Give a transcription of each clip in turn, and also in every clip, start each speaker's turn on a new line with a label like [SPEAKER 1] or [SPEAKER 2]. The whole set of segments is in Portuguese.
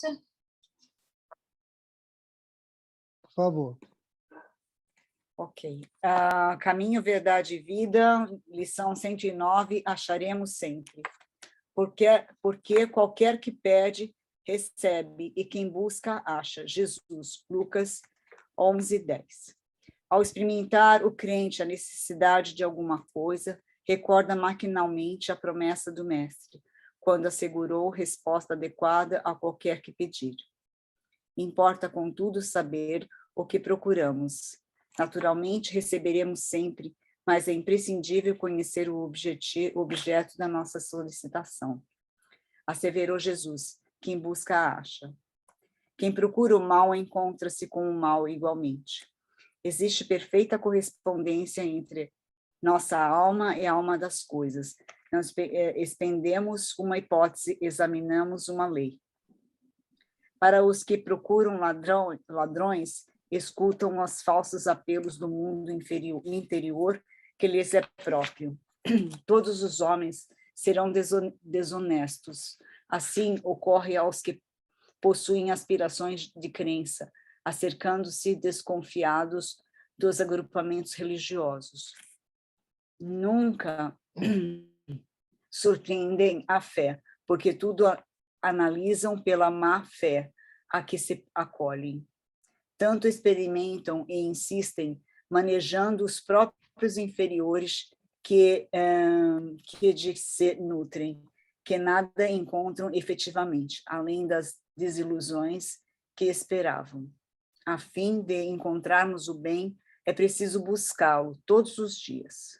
[SPEAKER 1] Gláucia?
[SPEAKER 2] Por favor.
[SPEAKER 3] Ok. Caminho, Verdade e Vida, lição 109, acharemos sempre. Porque qualquer que pede, recebe, e quem busca, acha. Jesus, Lucas 11:10. Ao experimentar o crente a necessidade de alguma coisa, recorda maquinalmente a promessa do Mestre, quando assegurou resposta adequada a qualquer que pedir. Importa, contudo, saber o que procuramos. Naturalmente, receberemos sempre, mas é imprescindível conhecer o objeto da nossa solicitação. Asseverou Jesus: quem busca, acha. Quem procura o mal, encontra-se com o mal igualmente. Existe perfeita correspondência entre nossa alma e a alma das coisas. Nós expendemos uma hipótese, examinamos uma lei. Para os que procuram ladrões, escutam os falsos apelos do mundo interior que lhes é próprio. Todos os homens serão desonestos. Assim ocorre aos que possuem aspirações de crença, acercando-se desconfiados dos agrupamentos religiosos. Nunca surpreendem a fé, porque tudo analisam pela má fé a que se acolhem. Tanto experimentam e insistem, manejando os próprios inferiores que de se nutrem, que nada encontram efetivamente, além das desilusões que esperavam. A fim de encontrarmos o bem, é preciso buscá-lo todos os dias.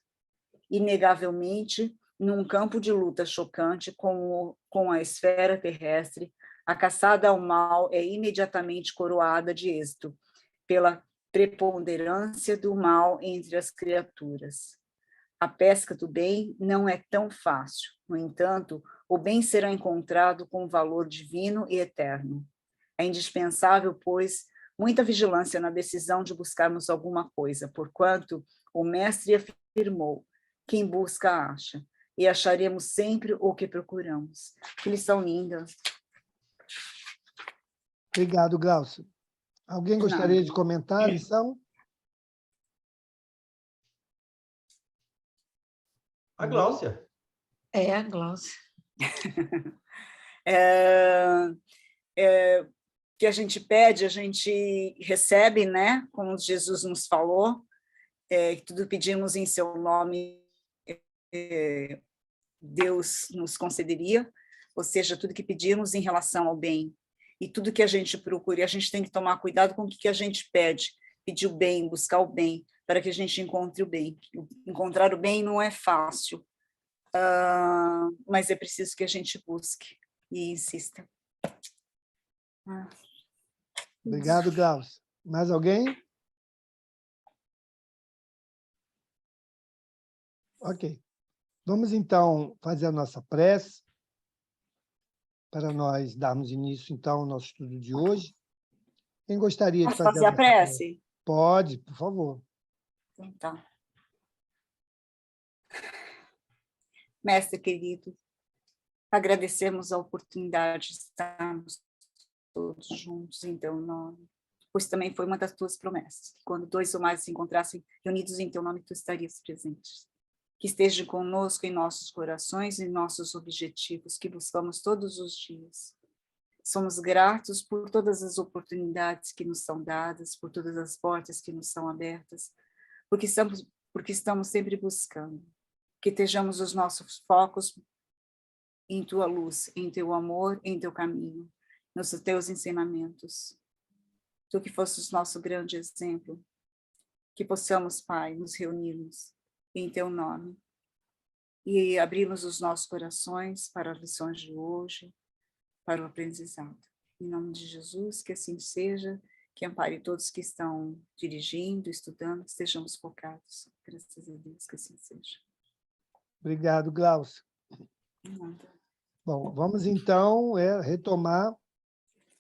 [SPEAKER 3] Inegavelmente, num campo de luta chocante com a esfera terrestre, a caçada ao mal é imediatamente coroada de êxito, pela preponderância do mal entre as criaturas. A pesca do bem não é tão fácil. No entanto, o bem será encontrado com valor divino e eterno. É indispensável, pois, muita vigilância na decisão de buscarmos alguma coisa, porquanto o Mestre afirmou: quem busca, acha, e acharemos sempre o que procuramos. Que lição linda.
[SPEAKER 2] Obrigado, Gláucia. Alguém gostaria de comentar a lição?
[SPEAKER 4] A Gláucia.
[SPEAKER 1] É, a Gláucia.
[SPEAKER 3] Que a gente pede, a gente recebe, né? Como Jesus nos falou, que tudo pedimos em seu nome, Deus nos concederia, ou seja, tudo que pedimos em relação ao bem, e tudo que a gente procura, a gente tem que tomar cuidado com o que a gente pede, pedir o bem, buscar o bem, para que a gente encontre o bem. Encontrar o bem não é fácil, mas é preciso que a gente busque e insista.
[SPEAKER 2] Obrigado, Gláucia. Mais alguém? Ok. Vamos, então, fazer a nossa prece, para nós darmos início, então, ao nosso estudo de hoje. Quem gostaria de
[SPEAKER 3] fazer a prece?
[SPEAKER 2] Pode, por favor.
[SPEAKER 3] Então, Mestre querido, agradecemos a oportunidade de estarmos todos juntos em teu nome, pois também foi uma das tuas promessas, que quando dois ou mais se encontrassem reunidos em teu nome, tu estarias presente. Que esteja conosco em nossos corações e nossos objetivos, que buscamos todos os dias. Somos gratos por todas as oportunidades que nos são dadas, por todas as portas que nos são abertas, porque estamos sempre buscando. Que estejamos os nossos focos em tua luz, em teu amor, em teu caminho, nos teus ensinamentos. Tu que fosses nosso grande exemplo, que possamos, Pai, nos reunirmos em teu nome e abrirmos os nossos corações para as lições de hoje, para o aprendizado. Em nome de Jesus, que assim seja, que ampare todos que estão dirigindo, estudando, que estejamos focados. Graças a Deus, que assim seja.
[SPEAKER 2] Obrigado, Gláucia. Bom, vamos, então, retomar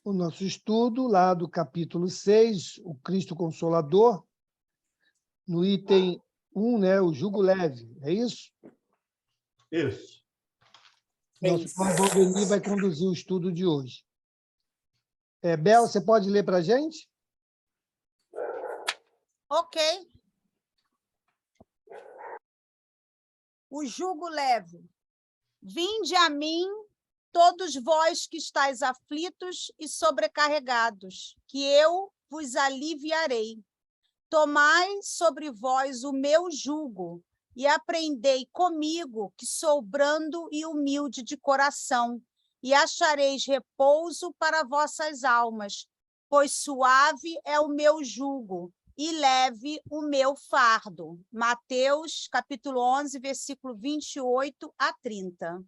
[SPEAKER 2] o nosso estudo lá do capítulo 6, o Cristo Consolador, no item 1, né, o jugo leve, é isso?
[SPEAKER 4] Isso.
[SPEAKER 2] Nosso irmão Valdemir vai conduzir o estudo de hoje. Bel, você pode ler para a gente?
[SPEAKER 5] Ok. O jugo leve. Vinde a mim, todos vós que estáis aflitos e sobrecarregados, que eu vos aliviarei. Tomai sobre vós o meu jugo e aprendei comigo, que sou brando e humilde de coração, e achareis repouso para vossas almas, pois suave é o meu jugo e leve o meu fardo. Mateus, capítulo 11, versículo 28 a 30.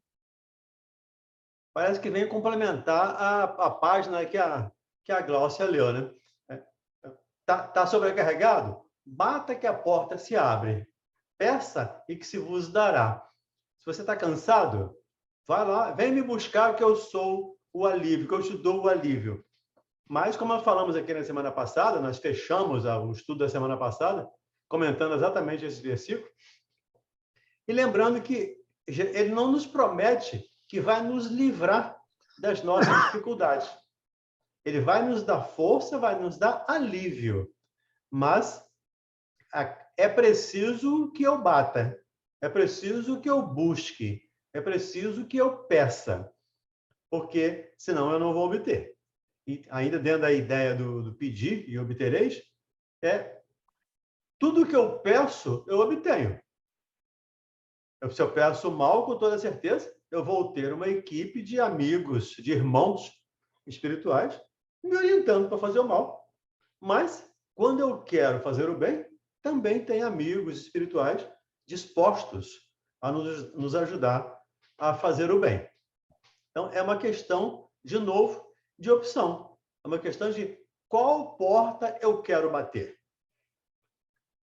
[SPEAKER 4] Parece que vem complementar a página que a Gláucia leu, né? Tá sobrecarregado? Bata que a porta se abre. Peça e que se vos dará. Se você está cansado, vai lá, vem me buscar que eu sou o alívio, que eu te dou o alívio. Mas, como nós falamos aqui na semana passada, nós fechamos o estudo da semana passada, comentando exatamente esse versículo, e lembrando que ele não nos promete que vai nos livrar das nossas dificuldades. Ele vai nos dar força, vai nos dar alívio. Mas é preciso que eu bata, é preciso que eu busque, é preciso que eu peça, porque senão eu não vou obter. E ainda dentro da ideia do pedir e obtereis, tudo que eu peço, eu obtenho. Se eu peço mal, com toda certeza, eu vou ter uma equipe de amigos, de irmãos espirituais, me orientando para fazer o mal. Mas, quando eu quero fazer o bem, também tem amigos espirituais dispostos a nos ajudar a fazer o bem. Então, é uma questão, de novo, de opção. É uma questão de qual porta eu quero bater.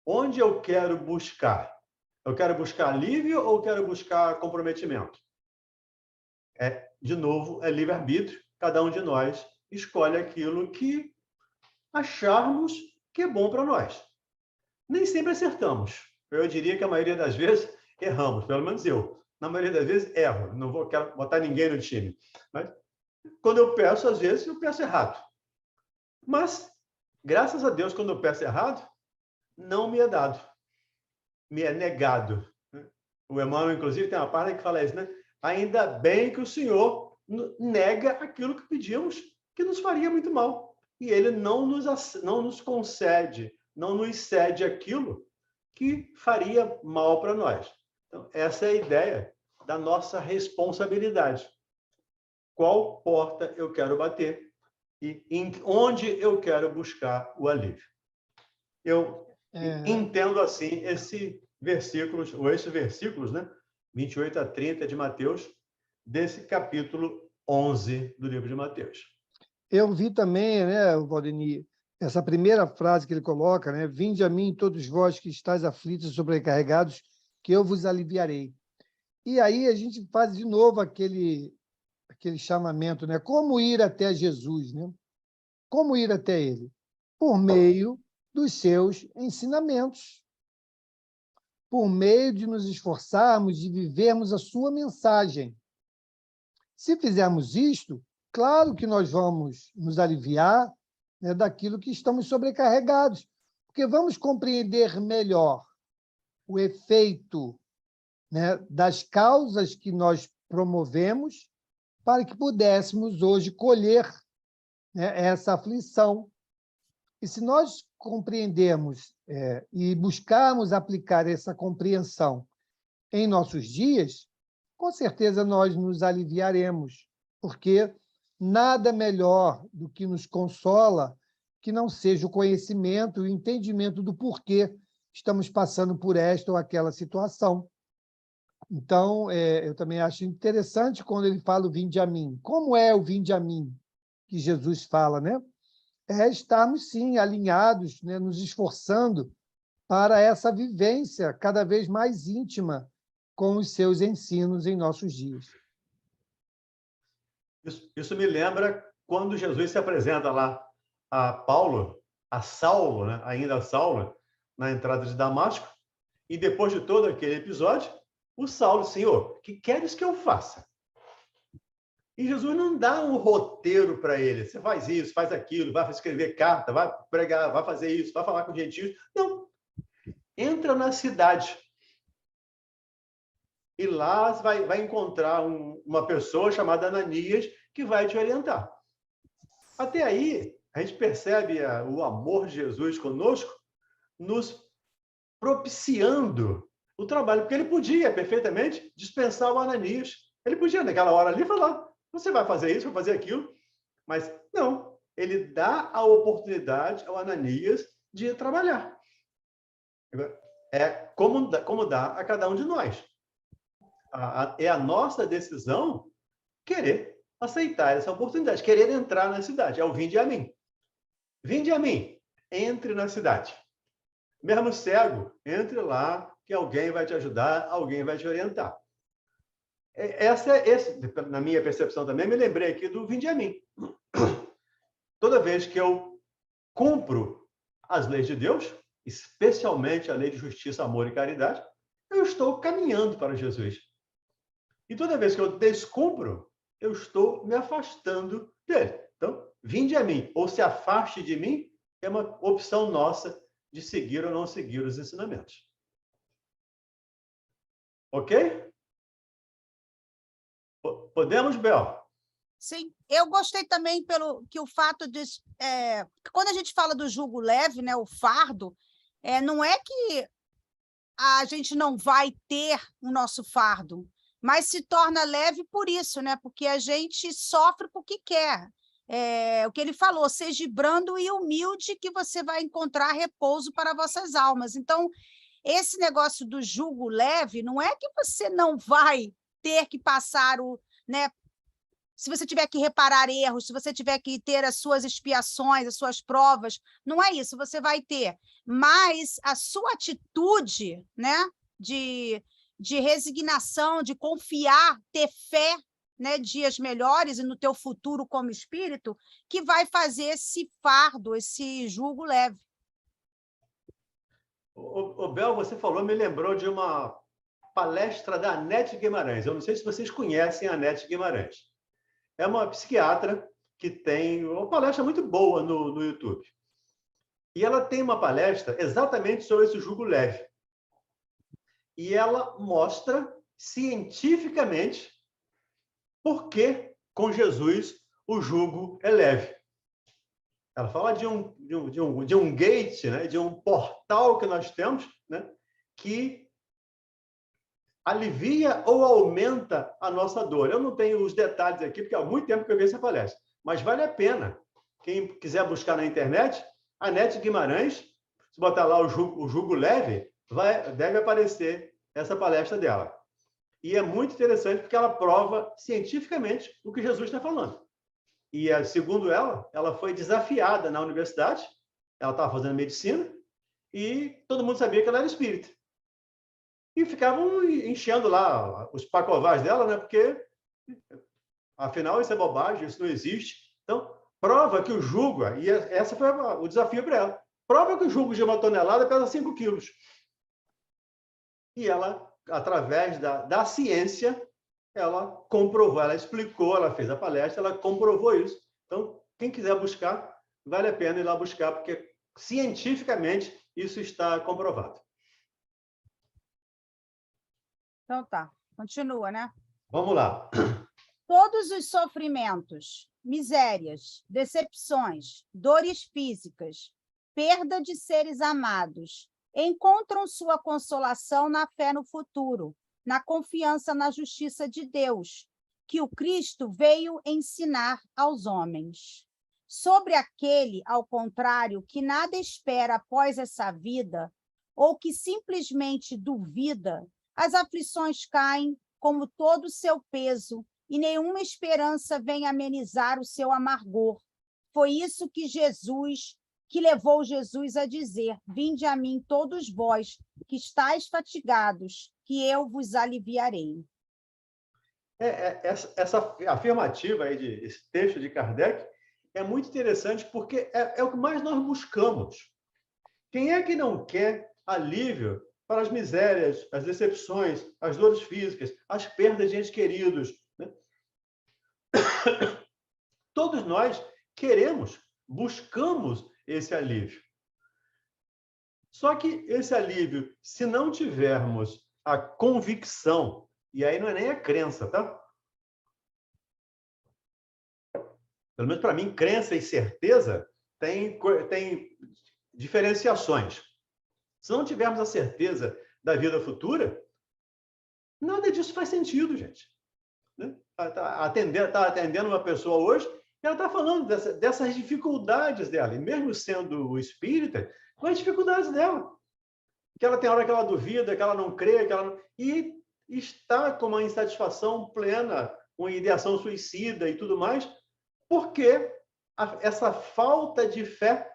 [SPEAKER 4] Onde eu quero buscar? Eu quero buscar alívio ou quero buscar comprometimento? De novo, é livre-arbítrio. Cada um de nós escolhe aquilo que acharmos que é bom para nós. Nem sempre acertamos. Eu diria que a maioria das vezes erramos, pelo menos eu. Na maioria das vezes erro. Não quero botar ninguém no time. Mas quando eu peço, às vezes, eu peço errado. Mas, graças a Deus, quando eu peço errado, não me é dado. Me é negado. O Emmanuel, inclusive, tem uma parte que fala isso, né? Ainda bem que o Senhor nega aquilo que pedimos, que nos faria muito mal. E Ele não nos concede, não nos cede aquilo que faria mal para nós. Então, essa é a ideia da nossa responsabilidade. Qual porta eu quero bater e onde eu quero buscar o alívio? Eu entendo assim esses versículos, né? 28 a 30 de Mateus, desse capítulo 11 do livro de Mateus.
[SPEAKER 2] Eu vi também, né, Valdemir, essa primeira frase que ele coloca, né? Vinde a mim, todos vós que estáis aflitos e sobrecarregados, que eu vos aliviarei. E aí a gente faz de novo aquele chamamento, né? Como ir até Jesus, né? Como ir até ele? Por meio dos seus ensinamentos. Por meio de nos esforçarmos de vivermos a sua mensagem. Se fizermos isto, claro que nós vamos nos aliviar, né, daquilo que estamos sobrecarregados, porque vamos compreender melhor o efeito, né, das causas que nós promovemos para que pudéssemos hoje colher, né, essa aflição. E se nós compreendermos e buscarmos aplicar essa compreensão em nossos dias, com certeza nós nos aliviaremos, porque nada melhor do que nos consola que não seja o conhecimento e o entendimento do porquê estamos passando por esta ou aquela situação. Então, eu também acho interessante quando ele fala o vinde a mim. Como é o vinde a mim que Jesus fala, né? É estarmos, sim, alinhados, né, nos esforçando para essa vivência cada vez mais íntima com os seus ensinos em nossos dias.
[SPEAKER 4] Isso me lembra quando Jesus se apresenta lá a Paulo, a Saulo, né? Ainda Saulo, na entrada de Damasco, e depois de todo aquele episódio, o Saulo, Senhor, o que queres que eu faça? E Jesus não dá um roteiro para ele. Você faz isso, faz aquilo, vai escrever carta, vai pregar, vai fazer isso, vai falar com gentios. Não. Entra na cidade. E lá vai encontrar uma pessoa chamada Ananias que vai te orientar. Até aí, a gente percebe o amor de Jesus conosco, nos propiciando o trabalho, porque ele podia perfeitamente dispensar o Ananias. Ele podia, naquela hora ali, falar: você vai fazer isso, vai fazer aquilo. Mas não, ele dá a oportunidade ao Ananias de trabalhar. É como dá a cada um de nós. É a nossa decisão querer aceitar essa oportunidade, querer entrar na cidade. É o vinde a mim. Vinde a mim, entre na cidade. Mesmo cego, entre lá, que alguém vai te ajudar, alguém vai te orientar. Na minha percepção também, me lembrei aqui do vinde a mim. Toda vez que eu cumpro as leis de Deus, especialmente a lei de justiça, amor e caridade, eu estou caminhando para Jesus. E toda vez que eu descumpro, eu estou me afastando dele. Então, vinde a mim, ou se afaste de mim, é uma opção nossa de seguir ou não seguir os ensinamentos. Ok? Podemos, Bel?
[SPEAKER 5] Sim, eu gostei também pelo que o fato de... quando a gente fala do jugo leve, né, o fardo, não é que a gente não vai ter o nosso fardo, mas se torna leve por isso, né? Porque a gente sofre porque quer. O que ele falou, seja brando e humilde que você vai encontrar repouso para vossas almas. Então, esse negócio do jugo leve não é que você não vai ter que passar né? Se você tiver que reparar erros, se você tiver que ter as suas expiações, as suas provas, não é isso, você vai ter. Mas a sua atitude, né, de resignação, de confiar, ter fé, né, dias melhores e no teu futuro como espírito, que vai fazer esse fardo, esse jugo leve.
[SPEAKER 4] O Bel, você falou, me lembrou de uma palestra da Anete Guimarães. Eu não sei se vocês conhecem a Anete Guimarães. É uma psiquiatra que tem uma palestra muito boa no YouTube. E ela tem uma palestra exatamente sobre esse jugo leve. E ela mostra cientificamente por que, com Jesus, o jugo é leve. Ela fala de um gate, né? De um portal que nós temos, né? Que alivia ou aumenta a nossa dor. Eu não tenho os detalhes aqui, porque há muito tempo que eu vi essa palestra, mas vale a pena. Quem quiser buscar na internet, Anete Guimarães, se botar lá o jugo leve, deve aparecer essa palestra dela. E é muito interessante porque ela prova cientificamente o que Jesus está falando. E, segundo ela foi desafiada na universidade, ela estava fazendo medicina, e todo mundo sabia que ela era espírita. E ficavam enchendo lá os pacovás dela, né? Porque, afinal, isso é bobagem, isso não existe. Então, prova que o jugo, e esse foi o desafio para ela, prova que o jugo de 1 tonelada pesa 5 quilos. E ela, através da ciência, ela comprovou, ela explicou, ela fez a palestra, ela comprovou isso. Então, quem quiser buscar, vale a pena ir lá buscar, porque cientificamente isso está comprovado.
[SPEAKER 5] Então tá, continua, né?
[SPEAKER 4] Vamos lá.
[SPEAKER 5] Todos os sofrimentos, misérias, decepções, dores físicas, perda de seres amados, encontram sua consolação na fé no futuro, na confiança na justiça de Deus, que o Cristo veio ensinar aos homens. Sobre aquele, ao contrário, que nada espera após essa vida, ou que simplesmente duvida, as aflições caem como todo o seu peso, e nenhuma esperança vem amenizar o seu amargor. Foi isso que levou Jesus a dizer: vinde a mim todos vós, que estáis fatigados, que eu vos aliviarei.
[SPEAKER 4] Essa afirmativa aí, esse texto de Kardec, é muito interessante porque é o que mais nós buscamos. Quem é que não quer alívio para as misérias, as decepções, as dores físicas, as perdas de entes queridos, né? Todos nós queremos, buscamos esse alívio. Só que esse alívio, se não tivermos a convicção, e aí não é nem a crença, tá? Pelo menos para mim, crença e certeza tem diferenciações. Se não tivermos a certeza da vida futura, nada disso faz sentido, gente. Está atendendo uma pessoa hoje, e ela está falando dessas dificuldades dela, e mesmo sendo espírita, com as dificuldades dela. Que ela tem hora que ela duvida, que ela não crê, e está com uma insatisfação plena, com ideação suicida e tudo mais, porque essa falta de fé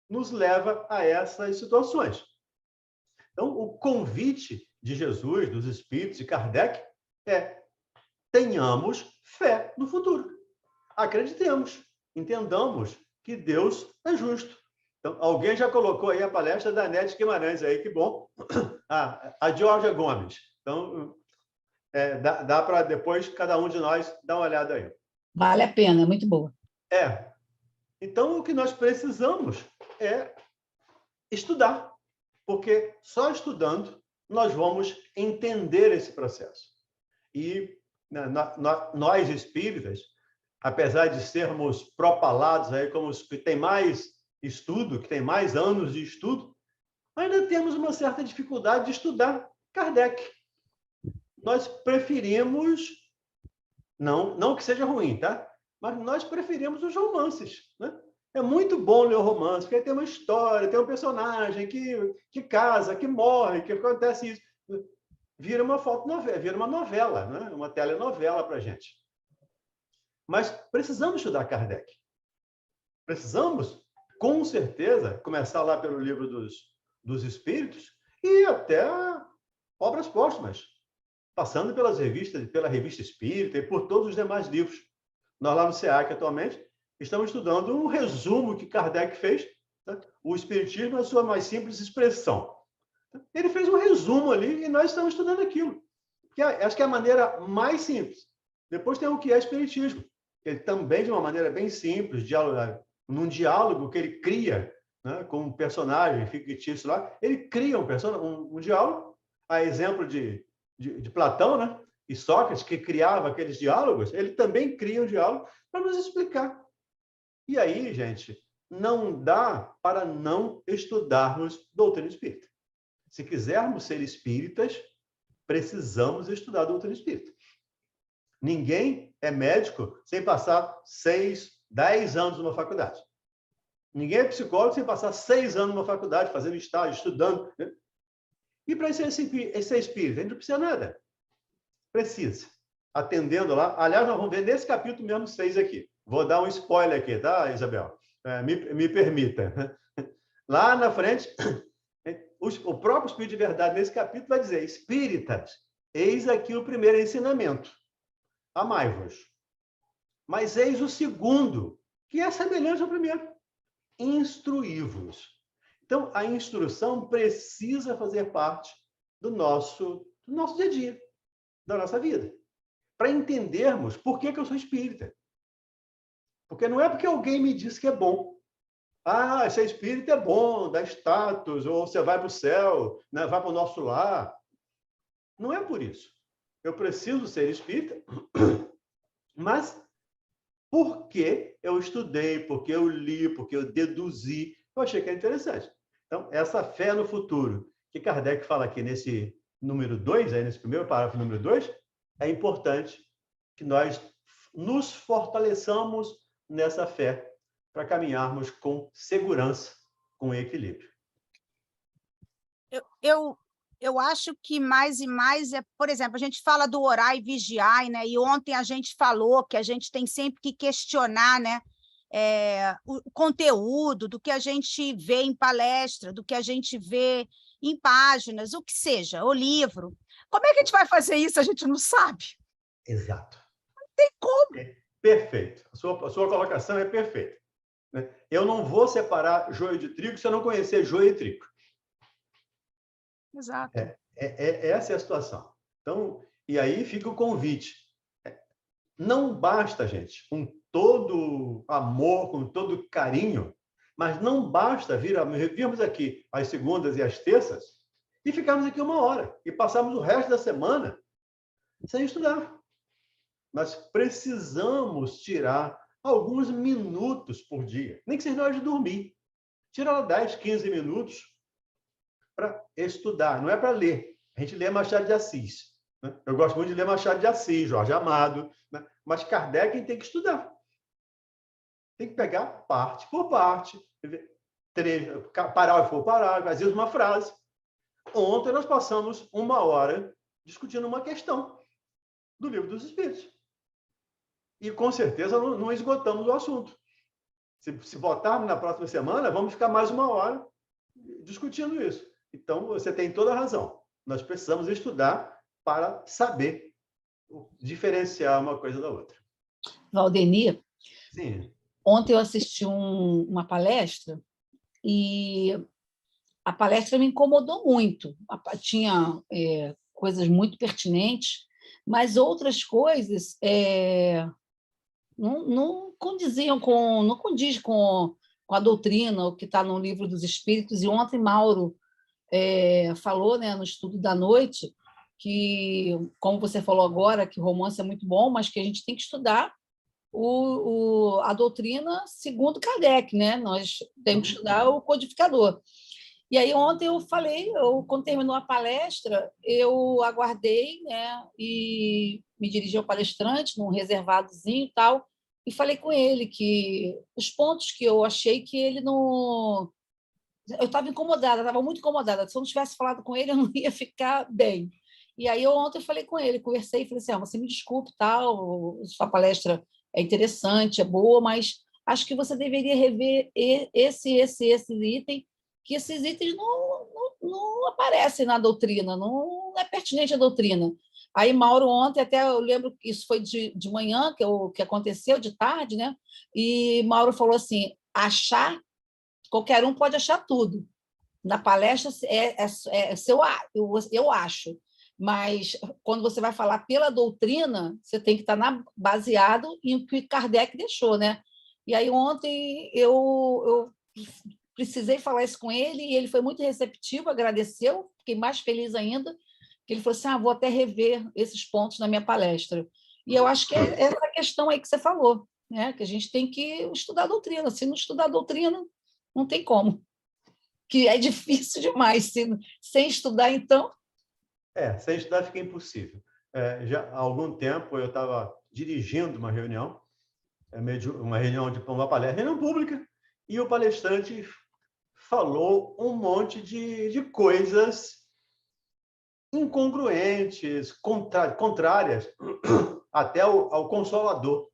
[SPEAKER 4] nos leva a essas situações. Então, o convite de Jesus, dos Espíritos, de Kardec, é: tenhamos fé no futuro. Acreditemos, entendamos que Deus é justo. Então, alguém já colocou aí a palestra da Nete Guimarães, aí, que bom. A Georgia Gomes. Então, dá para depois cada um de nós dar uma olhada aí.
[SPEAKER 1] Vale a pena, é muito boa.
[SPEAKER 4] Então, o que nós precisamos é estudar, porque só estudando nós vamos entender esse processo. E nós espíritas, apesar de sermos propalados aí como os que têm mais estudo, que têm mais anos de estudo, ainda temos uma certa dificuldade de estudar Kardec. Nós preferimos, não que seja ruim, tá? Mas nós preferimos os romances, né? É muito bom ler o romance, porque tem uma história, tem um personagem que casa, que morre, que acontece isso. Vira uma fotonovela, vira uma novela, né? Uma telenovela para a gente. Mas precisamos estudar Kardec. Precisamos, com certeza, começar lá pelo livro dos Espíritos e até obras póstumas, passando pelas revistas, pela Revista Espírita e por todos os demais livros. Nós lá no SEAC, atualmente, estamos estudando um resumo que Kardec fez, né? O Espiritismo na sua mais simples expressão. Ele fez um resumo ali e nós estamos estudando aquilo. Acho que é a maneira mais simples. Depois tem o que é Espiritismo. Ele também, de uma maneira bem simples, num diálogo que ele cria, né, com um personagem fictício lá, ele cria um diálogo, a exemplo de Platão, né, e Sócrates, que criava aqueles diálogos, ele também cria um diálogo para nos explicar. E aí, gente, não dá para não estudarmos doutrina espírita. Se quisermos ser espíritas, precisamos estudar doutrina espírita. Ninguém é médico sem passar 6, 10 anos numa faculdade. Ninguém é psicólogo sem passar 6 anos numa faculdade, fazendo estágio, estudando. Né? E para ser espírita, a gente não precisa nada. Precisa. Atendendo lá. Aliás, nós vamos ver nesse capítulo mesmo 6 aqui. Vou dar um spoiler aqui, tá, Isabel? Me permita. Lá na frente, o próprio Espírito de Verdade, nesse capítulo, vai dizer: espíritas, eis aqui o primeiro ensinamento. Amai-vos. Mas eis o segundo, que é semelhante ao primeiro. Instruí-vos. Então, a instrução precisa fazer parte do nosso dia a dia, da nossa vida. Para entendermos por que eu sou espírita. Porque não é porque alguém me disse que é bom. Ah, ser espírita é bom, dá status, ou você vai para o céu, né, vai para o nosso lar. Não é por isso. Eu preciso ser espírita, mas porque eu estudei, porque eu li, porque eu deduzi, eu achei que era interessante. Então, essa fé no futuro, que Kardec fala aqui nesse número 2, aí nesse primeiro parágrafo número 2, é importante que nós nos fortaleçamos nessa fé para caminharmos com segurança, com equilíbrio.
[SPEAKER 5] Eu acho que mais e mais por exemplo, a gente fala do orar e vigiar, né? E ontem a gente falou que a gente tem sempre que questionar, né? O conteúdo do que a gente vê em palestra, do que a gente vê em páginas, o que seja, o livro. Como é que a gente vai fazer isso? A gente não sabe.
[SPEAKER 4] Exato.
[SPEAKER 5] Não tem como.
[SPEAKER 4] Perfeito. A sua colocação é perfeita. Eu não vou separar joio de trigo se eu não conhecer joio e trigo.
[SPEAKER 5] Exato.
[SPEAKER 4] Essa é a situação. Então, e aí fica o convite. Não basta, gente, com todo amor, com todo carinho, mas não basta virmos aqui às segundas e às terças e ficarmos aqui 1 hora e passarmos o resto da semana sem estudar. Nós precisamos tirar alguns minutos por dia, nem que seja na hora de dormir. Tira 10, 15 minutos para estudar, não é para ler. A gente lê Machado de Assis. Né? Eu gosto muito de ler Machado de Assis, Jorge Amado, né? Mas Kardec tem que estudar. Tem que pegar parte por parte, parágrafo por parágrafo, às vezes uma frase. Ontem nós passamos 1 hora discutindo uma questão do Livro dos Espíritos. E, com certeza, não esgotamos o assunto. Se votarmos na próxima semana, vamos ficar mais 1 hora discutindo isso. Então, você tem toda a razão. Nós precisamos estudar para saber diferenciar uma coisa da outra.
[SPEAKER 1] Valdemir,
[SPEAKER 4] Sim.
[SPEAKER 1] ontem eu assisti uma palestra e a palestra me incomodou muito. Tinha coisas muito pertinentes, mas outras coisas não condiziam não condiz com a doutrina, o que está no Livro dos Espíritos. E ontem Mauro falou, né, no estudo da noite, que, como você falou agora, que o romance é muito bom, mas que a gente tem que estudar a doutrina segundo Kardec, né? Nós temos que estudar o codificador. E aí ontem quando terminou a palestra, eu aguardei, né, e me dirigi ao palestrante num reservadozinho e tal, e falei com ele que os pontos que eu achei que ele não... Eu estava incomodada, estava muito incomodada. Se eu não tivesse falado com ele, eu não ia ficar bem. E aí ontem eu falei com ele, conversei e falei assim, você me desculpe, tal, sua palestra é interessante, é boa, mas acho que você deveria rever esse item, que esses itens não aparecem na doutrina, não é pertinente à doutrina. Aí Mauro ontem, até eu lembro que isso foi de manhã, que aconteceu, de tarde, né? E Mauro falou assim, qualquer um pode achar tudo. Na palestra eu acho, mas quando você vai falar pela doutrina, você tem que estar baseado em o que Kardec deixou, né? E aí ontem eu precisei falar isso com ele e ele foi muito receptivo, agradeceu, fiquei mais feliz ainda, que ele falou assim, vou até rever esses pontos na minha palestra. E eu acho que é essa questão aí que você falou, né? Que a gente tem que estudar a doutrina. Se não estudar a doutrina, não tem como. Que é difícil demais. Sem estudar, então...
[SPEAKER 4] Sem estudar fica impossível. Já há algum tempo eu estava dirigindo uma reunião, uma reunião de uma palestra, reunião pública, e o palestrante falou um monte de coisas incongruentes, contrárias até ao Consolador.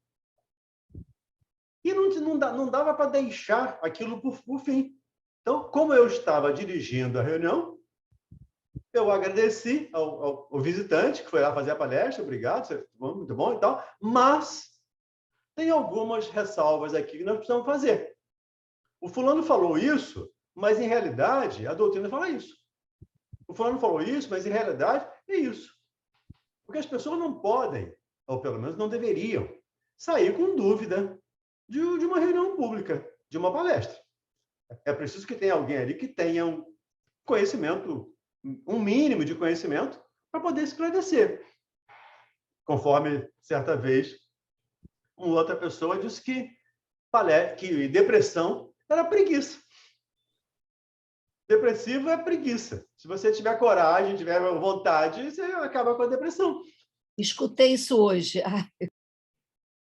[SPEAKER 4] E não dava para deixar aquilo por fim. Então, como eu estava dirigindo a reunião, eu agradeci ao visitante que foi lá fazer a palestra, obrigado, muito bom e tal, mas tem algumas ressalvas aqui que nós precisamos fazer. O fulano falou isso, mas em realidade a doutrina fala isso. O fulano falou isso, mas em realidade é isso. Porque as pessoas não podem, ou pelo menos não deveriam, sair com dúvida de uma reunião pública, de uma palestra. É preciso que tenha alguém ali que tenha um conhecimento, um mínimo de conhecimento, para poder esclarecer. Conforme, certa vez, uma outra pessoa disse que depressão era preguiça. Depressivo é preguiça. Se você tiver coragem, tiver vontade, você acaba com a depressão.
[SPEAKER 1] Escutei isso hoje.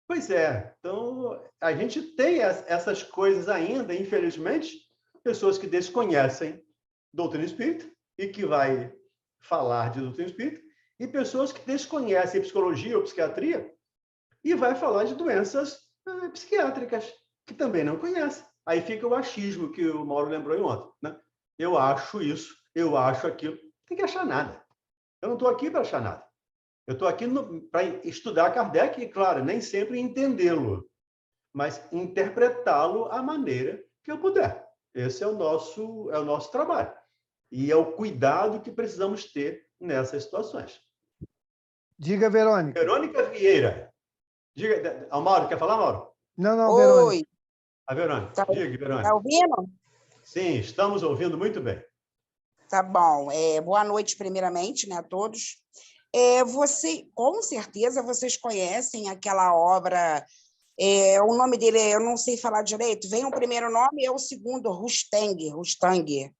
[SPEAKER 4] Pois é. Então, a gente tem essas coisas ainda, infelizmente, pessoas que desconhecem doutrina espírita e que vai falar de doutrina espírita, e pessoas que desconhecem psicologia ou psiquiatria e vai falar de doenças psiquiátricas, que também não conhecem. Aí fica o achismo que o Mauro lembrou ontem, né? Eu acho isso, eu acho aquilo. Não tem que achar nada. Eu não estou aqui para achar nada. Eu estou aqui para estudar Kardec e, claro, nem sempre entendê-lo, mas interpretá-lo à maneira que eu puder. Esse é o nosso trabalho. E é o cuidado que precisamos ter nessas situações.
[SPEAKER 2] Diga, Verônica.
[SPEAKER 4] Verônica Vieira. Diga, Mauro, quer falar, Mauro?
[SPEAKER 2] Não, Verônica.
[SPEAKER 5] Oi,
[SPEAKER 4] A Verônica.
[SPEAKER 5] tá,
[SPEAKER 4] Diga,
[SPEAKER 5] tá
[SPEAKER 4] Verônica.
[SPEAKER 5] ouvindo?
[SPEAKER 4] Sim, estamos ouvindo muito bem.
[SPEAKER 5] Tá bom. Boa noite, primeiramente, né, a todos. Com certeza, vocês conhecem aquela obra. O nome dele, eu não sei falar direito. Vem o primeiro nome e é o segundo, Rustang.
[SPEAKER 4] É,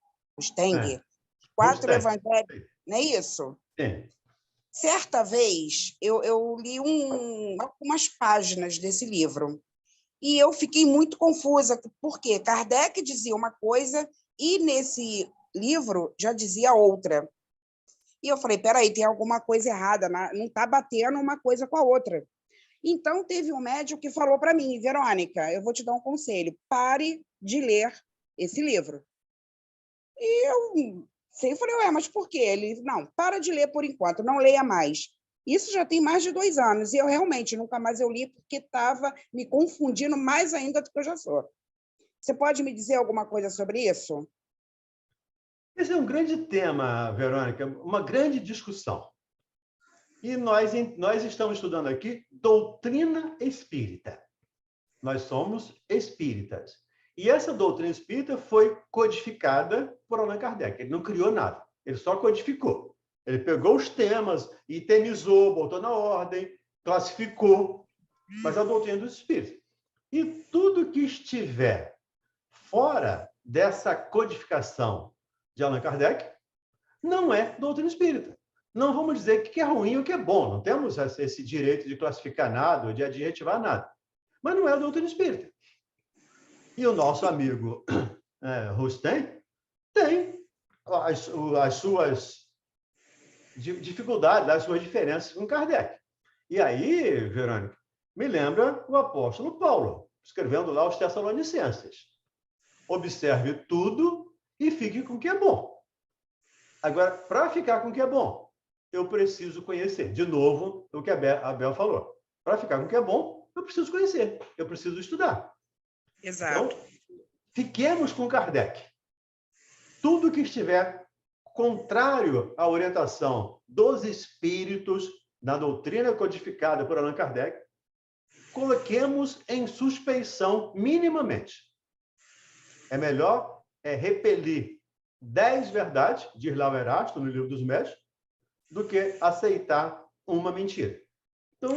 [SPEAKER 5] 4
[SPEAKER 4] gostei.
[SPEAKER 5] evangelhos, não é isso?
[SPEAKER 4] Sim.
[SPEAKER 5] Certa vez, eu li algumas páginas desse livro e eu fiquei muito confusa, porque Kardec dizia uma coisa e nesse livro já dizia outra. E eu falei, peraí, tem alguma coisa errada, não está batendo uma coisa com a outra. Então, teve um médico que falou para mim, Verônica, eu vou te dar um conselho, pare de ler esse livro. E eu falei, ué, mas por quê? Ele, não, para de ler por enquanto, não leia mais. Isso já tem mais de 2 anos, e eu realmente nunca mais eu li, porque estava me confundindo mais ainda do que eu já sou. Você pode me dizer alguma coisa sobre isso?
[SPEAKER 4] Esse é um grande tema, Verônica, uma grande discussão. E nós estamos estudando aqui doutrina espírita. Nós somos espíritas. E essa doutrina espírita foi codificada por Allan Kardec. Ele não criou nada, ele só codificou. Ele pegou os temas, itemizou, botou na ordem, classificou, mas a doutrina dos espíritos. E tudo que estiver fora dessa codificação de Allan Kardec não é doutrina espírita. Não vamos dizer o que é ruim ou o que é bom. Não temos esse direito de classificar nada ou de adjetivar nada. Mas não é doutrina espírita. E o nosso amigo Rustem tem as suas dificuldades, as suas diferenças com Kardec. E aí, Verônica, me lembra o apóstolo Paulo, escrevendo lá os Tessalonicenses. Observe tudo e fique com o que é bom. Agora, para ficar com o que é bom, eu preciso conhecer. De novo, o que a Bel falou. Para ficar com o que é bom, eu preciso conhecer, eu preciso estudar.
[SPEAKER 5] Exato.
[SPEAKER 4] Então, fiquemos com Kardec. Tudo que estiver contrário à orientação dos espíritos na doutrina codificada por Allan Kardec, coloquemos em suspeição minimamente. É melhor repelir 10 verdades, diz lá o Erasto, no Livro dos Médiuns, do que aceitar uma mentira. Então,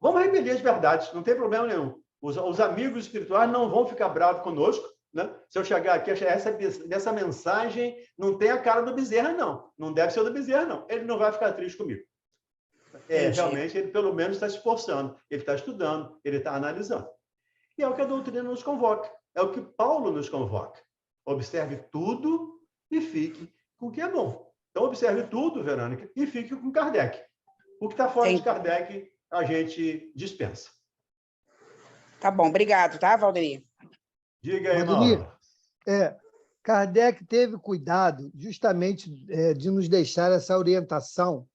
[SPEAKER 4] vamos repelir as verdades, não tem problema nenhum. Os amigos espirituais não vão ficar bravos conosco, né? Se eu chegar aqui, essa mensagem não tem a cara do Bezerra, não. Não deve ser o do Bezerra, não. Ele não vai ficar triste comigo. Realmente, ele pelo menos está se esforçando, ele está estudando, ele está analisando. E é o que a doutrina nos convoca, é o que Paulo nos convoca. Observe tudo e fique com o que é bom. Então, observe tudo, Verônica, e fique com Kardec. O que está fora de Kardec, a gente dispensa.
[SPEAKER 5] Tá bom, obrigado, tá, Valdemir?
[SPEAKER 4] Diga aí,
[SPEAKER 2] Valdemir,
[SPEAKER 4] Mauro.
[SPEAKER 2] Kardec teve cuidado justamente de nos deixar essa orientação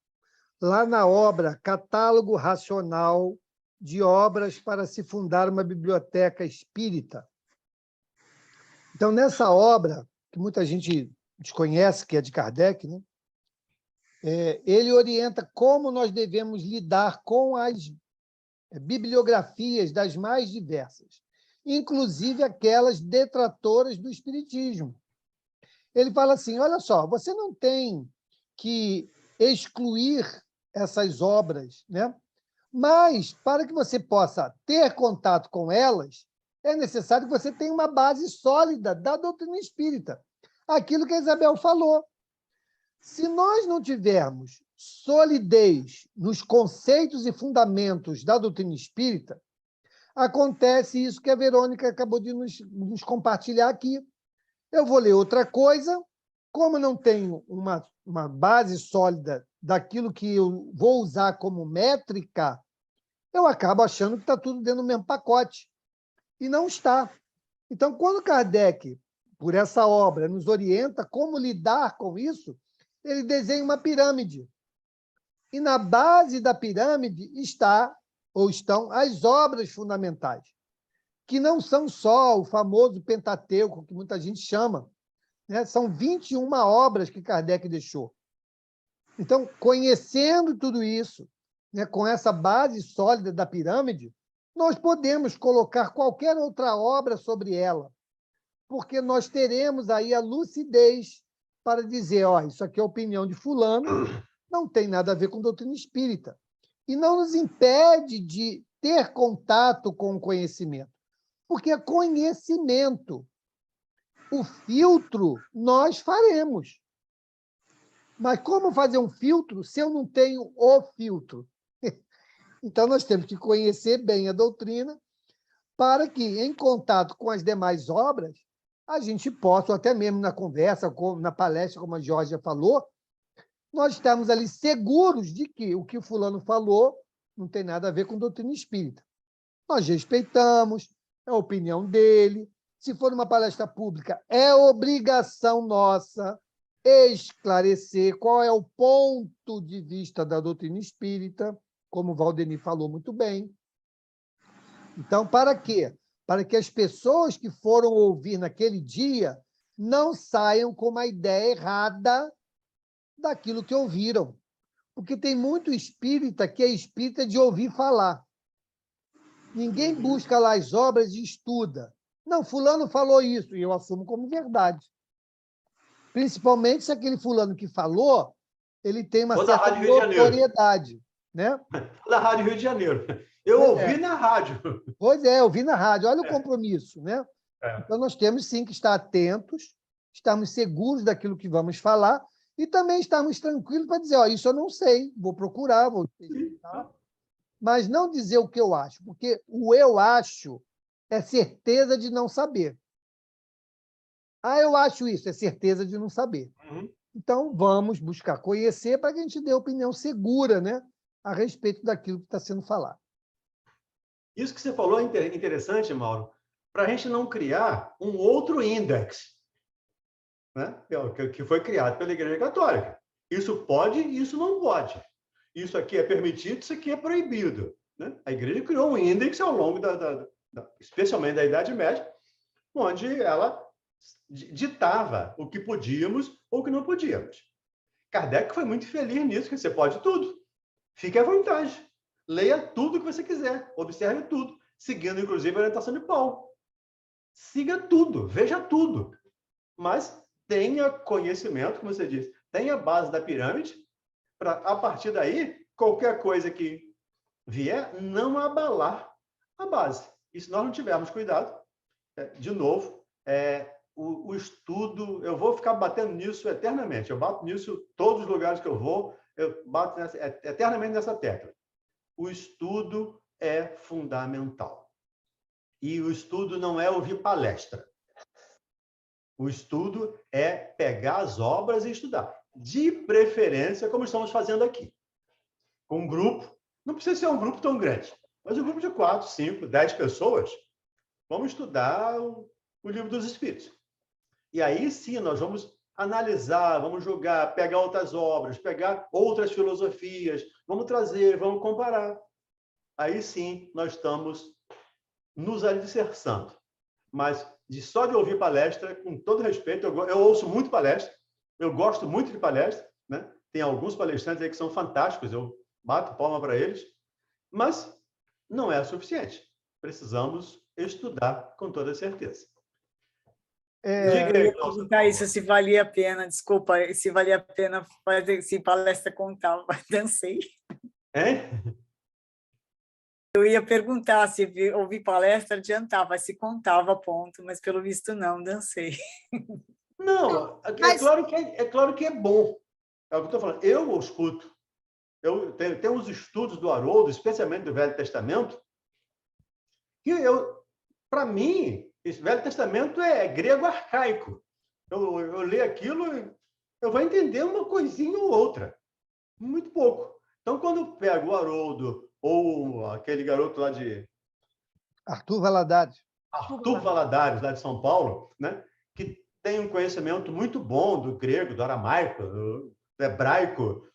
[SPEAKER 2] lá na obra Catálogo Racional de Obras para se fundar uma biblioteca espírita. Então, nessa obra, que muita gente desconhece, que é de Kardec, né? Ele orienta como nós devemos lidar com as bibliografias das mais diversas, inclusive aquelas detratoras do espiritismo. Ele fala assim, olha só, você não tem que excluir essas obras, né? Mas, para que você possa ter contato com elas, é necessário que você tenha uma base sólida da doutrina espírita. Aquilo que a Isabel falou. Se nós não tivermos solidez nos conceitos e fundamentos da doutrina espírita, acontece isso que a Verônica acabou de nos compartilhar aqui. Eu vou ler outra coisa, como não tenho uma base sólida daquilo que eu vou usar como métrica, eu acabo achando que está tudo dentro do mesmo pacote. E não está. Então, quando Kardec, por essa obra, nos orienta como lidar com isso, ele desenha uma pirâmide. E na base da pirâmide estão as obras fundamentais, que não são só o famoso Pentateuco, que muita gente chama, né? São 21 obras que Kardec deixou. Então, conhecendo tudo isso, né, com essa base sólida da pirâmide, nós podemos colocar qualquer outra obra sobre ela, porque nós teremos aí a lucidez para dizer, ó, isso aqui é a opinião de fulano, não tem nada a ver com doutrina espírita. E não nos impede de ter contato com o conhecimento, porque é conhecimento. O filtro nós faremos. Mas como fazer um filtro se eu não tenho o filtro? Então, nós temos que conhecer bem a doutrina para que, em contato com as demais obras, a gente possa, ou até mesmo na conversa, na palestra, como a Georgia falou, nós estamos ali seguros de que o que o fulano falou não tem nada a ver com doutrina espírita. Nós respeitamos, é a opinião dele. Se for uma palestra pública, é obrigação nossa esclarecer qual é o ponto de vista da doutrina espírita, como o Valdemir falou muito bem. Então, para quê? Para que as pessoas que foram ouvir naquele dia não saiam com uma ideia errada daquilo que ouviram. Porque tem muito espírita que é espírita de ouvir falar. Ninguém busca lá as obras e estuda. Não, fulano falou isso, e eu assumo como verdade. Principalmente se aquele fulano que falou, ele tem uma certa notoriedade. Né?
[SPEAKER 4] Da Rádio Rio de Janeiro. Eu ouvi na rádio.
[SPEAKER 2] Pois é, eu ouvi na rádio. Olha o compromisso. Né? Então, nós temos, sim, que estar atentos, estarmos seguros daquilo que vamos falar e também estarmos tranquilos para dizer, ó, isso eu não sei, vou procurar, vou pesquisar. Mas não dizer o que eu acho, porque o eu acho é certeza de não saber. Ah, eu acho isso, é certeza de não saber. Então, vamos buscar conhecer para que a gente dê opinião segura, né, a respeito daquilo que está sendo falado.
[SPEAKER 4] Isso que você falou é interessante, Mauro, para a gente não criar um outro índex, né, que foi criado pela Igreja Católica. Isso pode e isso não pode. Isso aqui é permitido, isso aqui é proibido. Né? A Igreja criou um índex ao longo especialmente da Idade Média, onde ela ditava o que podíamos ou o que não podíamos. Kardec foi muito feliz nisso, que você pode tudo. Fique à vontade. Leia tudo que você quiser. Observe tudo. Seguindo, inclusive, a orientação de Paulo. Siga tudo. Veja tudo. Mas tenha conhecimento, como você disse. Tenha a base da pirâmide para, a partir daí, qualquer coisa que vier, não abalar a base. E se nós não tivermos cuidado, de novo, o estudo, eu vou ficar batendo nisso eternamente. Eu bato nisso em todos os lugares que eu vou, eu bato eternamente nessa tecla. O estudo é fundamental. E o estudo não é ouvir palestra. O estudo é pegar as obras e estudar. De preferência, como estamos fazendo aqui. Com um grupo, não precisa ser um grupo tão grande, mas um grupo de 4, 5, 10 pessoas, vamos estudar o Livro dos Espíritos. E aí sim, nós vamos analisar, vamos julgar, pegar outras obras, pegar outras filosofias, vamos trazer, vamos comparar. Aí sim, nós estamos nos alicerçando. Mas só de ouvir palestra, com todo respeito, eu ouço muito palestra, eu gosto muito de palestra, né? Tem alguns palestrantes aí que são fantásticos, eu bato palma para eles, mas não é suficiente. Precisamos estudar com toda certeza.
[SPEAKER 3] Eu ia perguntar isso, se valia a pena, desculpa, se valia a pena fazer, se palestra contava, dancei. Eu ia perguntar se ouvir palestra adiantava, se contava, ponto, mas pelo visto não, dancei.
[SPEAKER 4] Não, é claro que é bom. É o que eu estou falando. Eu escuto. Eu tenho os estudos do Haroldo, especialmente do Velho Testamento, que para mim, esse Velho Testamento é grego arcaico. Eu leio aquilo, eu vou entender uma coisinha ou outra. Muito pouco. Então, quando eu pego o Haroldo ou aquele garoto lá de...
[SPEAKER 2] Arthur Valadares.
[SPEAKER 4] Arthur Valadares, lá de São Paulo, né? Que tem um conhecimento muito bom do grego, do aramaico, do hebraico.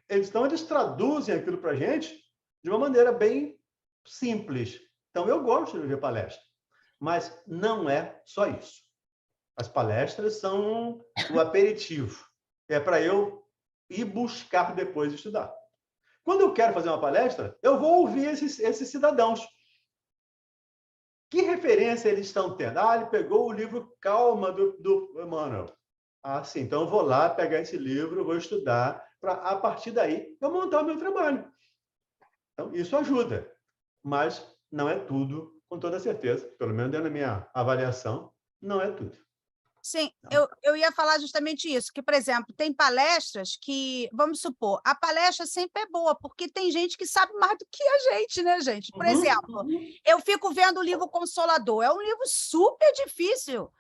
[SPEAKER 4] Eles traduzem aquilo para a gente de uma maneira bem simples. Então, eu gosto de ver palestra. Mas não é só isso. As palestras são o aperitivo. É para eu ir buscar depois estudar. Quando eu quero fazer uma palestra, eu vou ouvir esses cidadãos. Que referência eles estão tendo? Ah, ele pegou o livro Calma do Emmanuel. Ah, sim, então eu vou lá pegar esse livro, vou estudar, para, a partir daí, eu montar o meu trabalho. Então, isso ajuda, mas não é tudo, com toda certeza, pelo menos dentro da minha avaliação, não é tudo.
[SPEAKER 5] Sim, eu ia falar justamente isso, que, por exemplo, tem palestras que, vamos supor, a palestra sempre é boa, porque tem gente que sabe mais do que a gente, né, gente? Por exemplo, eu fico vendo o livro Consolador, é um livro super difícil,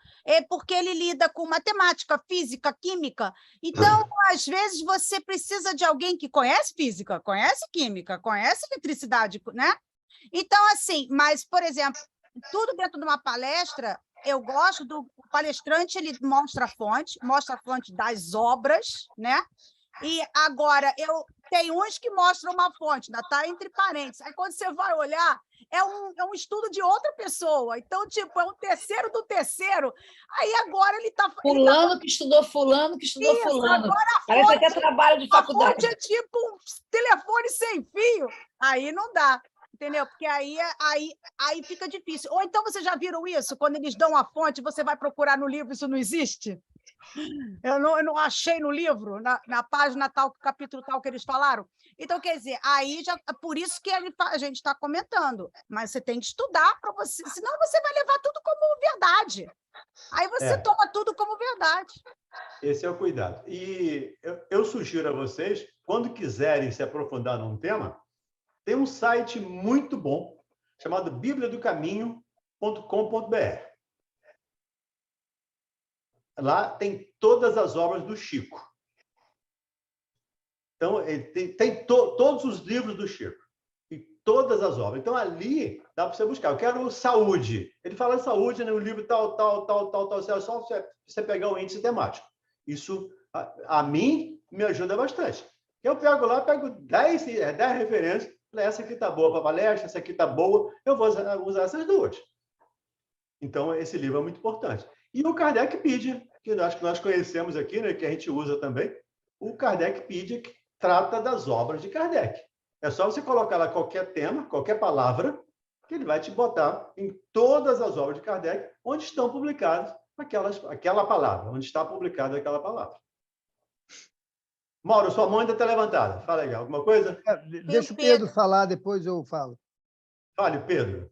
[SPEAKER 5] porque ele lida com matemática, física, química, então, às vezes, você precisa de alguém que conhece física, conhece química, conhece eletricidade, né? Então, assim, mas, por exemplo, tudo dentro de uma palestra, eu gosto do palestrante, ele mostra a fonte das obras, né? E agora, tem uns que mostram uma fonte, ainda está entre parênteses. Aí, quando você vai olhar, é um estudo de outra pessoa. Então, tipo, é um terceiro do terceiro. Aí, agora, ele está...
[SPEAKER 1] Fulano que estudou fulano, que estudou
[SPEAKER 5] Isso,
[SPEAKER 1] fulano.
[SPEAKER 5] agora
[SPEAKER 1] Parece até trabalho de
[SPEAKER 5] a
[SPEAKER 1] faculdade.
[SPEAKER 5] fonte é tipo um telefone sem fio. Aí não dá. Entendeu? Porque aí fica difícil. Ou então, vocês já viram isso? Quando eles dão a fonte, você vai procurar no livro, isso não existe? Eu não achei no livro, na página tal, capítulo tal que eles falaram. Então, quer dizer, aí já por isso que a gente está comentando. Mas você tem que estudar para você, senão você vai levar tudo como verdade. Aí você toma tudo como verdade.
[SPEAKER 4] Esse é o cuidado. E eu sugiro a vocês, quando quiserem se aprofundar num tema, tem um site muito bom, chamado bibliadocaminho.com.br. Lá tem todas as obras do Chico. Então, tem todos os livros do Chico. E todas as obras. Então, ali dá para você buscar. Eu quero saúde. Ele fala de saúde no livro tal. É só você pegar o índice temático. Isso, a mim, me ajuda bastante. Eu pego lá, pego 10 referências. Essa aqui está boa para palestra, essa aqui está boa. Eu vou usar essas duas. Então, esse livro é muito importante. E o Kardecpedia, que nós conhecemos aqui, né, que a gente usa também, o Kardecpedia, que trata das obras de Kardec. É só você colocar lá qualquer tema, qualquer palavra, que ele vai te botar em todas as obras de Kardec, onde estão publicadas aquela palavra, onde está publicada aquela palavra. Mauro, sua mão ainda está levantada. Fala aí, alguma coisa?
[SPEAKER 2] Deixa o Pedro falar, depois eu falo.
[SPEAKER 4] Fale, Pedro.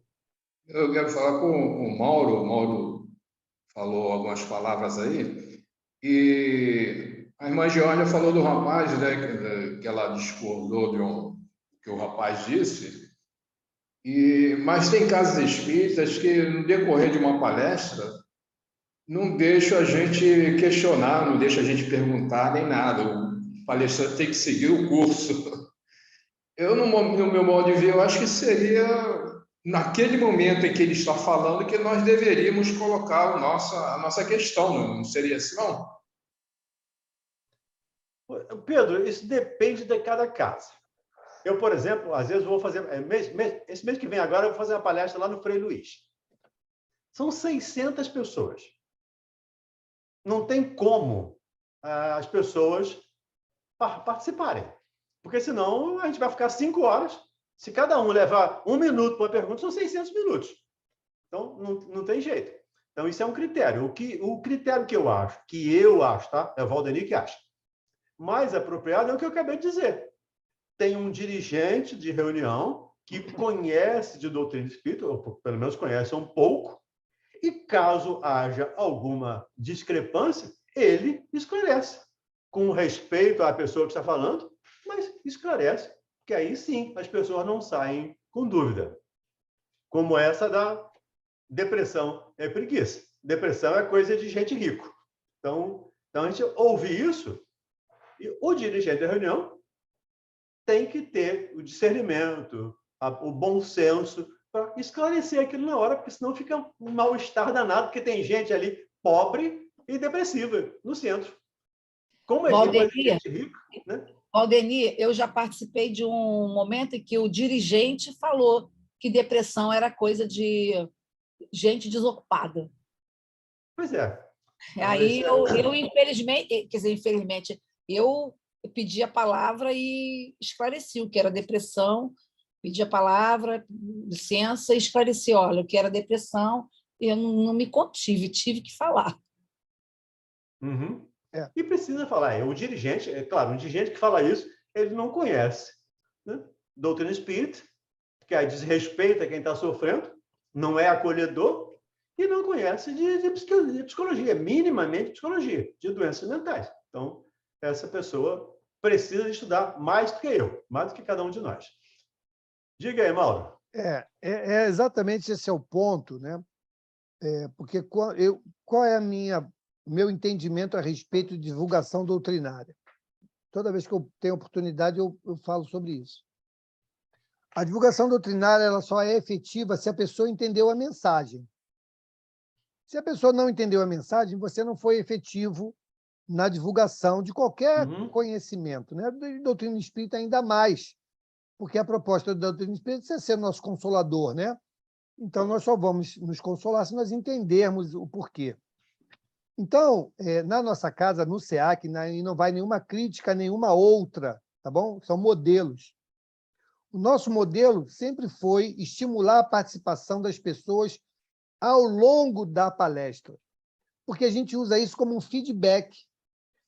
[SPEAKER 6] Eu quero falar com o Mauro. O Mauro falou algumas palavras aí. E a irmã Georgia falou do rapaz, né, que ela discordou do que o rapaz disse. Mas tem casos espíritas que, no decorrer de uma palestra, não deixa a gente questionar, não deixa a gente perguntar nem nada. O palestrante tem que seguir o curso. Eu, no meu modo de ver, eu acho que seria, naquele momento em que ele está falando, que nós deveríamos colocar a nossa questão, não seria assim, não?
[SPEAKER 4] Pedro, isso depende de cada caso. Eu, por exemplo, às vezes vou fazer... esse mês que vem agora, eu vou fazer uma palestra lá no Frei Luís. São 600 pessoas. Não tem como as pessoas participarem. Porque senão a gente vai ficar 5 horas. Se cada um levar 1 minuto para uma pergunta, são 600 minutos. Então, não tem jeito. Então, isso é um critério. O critério que eu acho, tá? É o Valdeni que acha. Mais apropriado é o que eu acabei de dizer. Tem um dirigente de reunião que conhece de doutrina espírita, ou pelo menos conhece um pouco, e caso haja alguma discrepância, ele esclarece, com respeito à pessoa que está falando, mas esclarece, que aí sim as pessoas não saem com dúvida. Como essa da depressão é preguiça. Depressão é coisa de gente rico. Então a gente ouve isso, e o dirigente da reunião tem que ter o discernimento, o bom senso, para esclarecer aquilo na hora, porque senão fica um mal-estar danado, porque tem gente ali pobre e depressiva no centro. Como é gente rica, né?
[SPEAKER 1] Valdeni, eu já participei de um momento em que o dirigente falou que depressão era coisa de gente desocupada.
[SPEAKER 4] Pois é.
[SPEAKER 1] Aí eu infelizmente, eu eu pedia a palavra e esclarecia o que era depressão, pedia a palavra, licença, e esclarecia, olha, o que era depressão, eu não me contive, tive que falar.
[SPEAKER 4] Uhum.
[SPEAKER 2] É.
[SPEAKER 4] E precisa falar. O dirigente, é claro, um dirigente que fala isso, ele não conhece, né? Doutrina espírita, que aí desrespeita quem está sofrendo, não é acolhedor e não conhece de psicologia, minimamente psicologia, de doenças mentais. Então, essa pessoa precisa estudar mais do que eu, mais do que cada um de nós. Diga aí, Mauro.
[SPEAKER 2] É exatamente esse é o ponto, né? Porque qual é o meu entendimento a respeito de divulgação doutrinária? Toda vez que eu tenho oportunidade, eu falo sobre isso. A divulgação doutrinária ela só é efetiva se a pessoa entendeu a mensagem. Se a pessoa não entendeu a mensagem, você não foi efetivo na divulgação de qualquer conhecimento, né? De doutrina espírita ainda mais, porque a proposta da doutrina espírita é ser nosso consolador, né? Então, nós só vamos nos consolar se nós entendermos o porquê. Então, na nossa casa, no SEAC, não vai nenhuma crítica, nenhuma outra, tá bom? São modelos. O nosso modelo sempre foi estimular a participação das pessoas ao longo da palestra, porque a gente usa isso como um feedback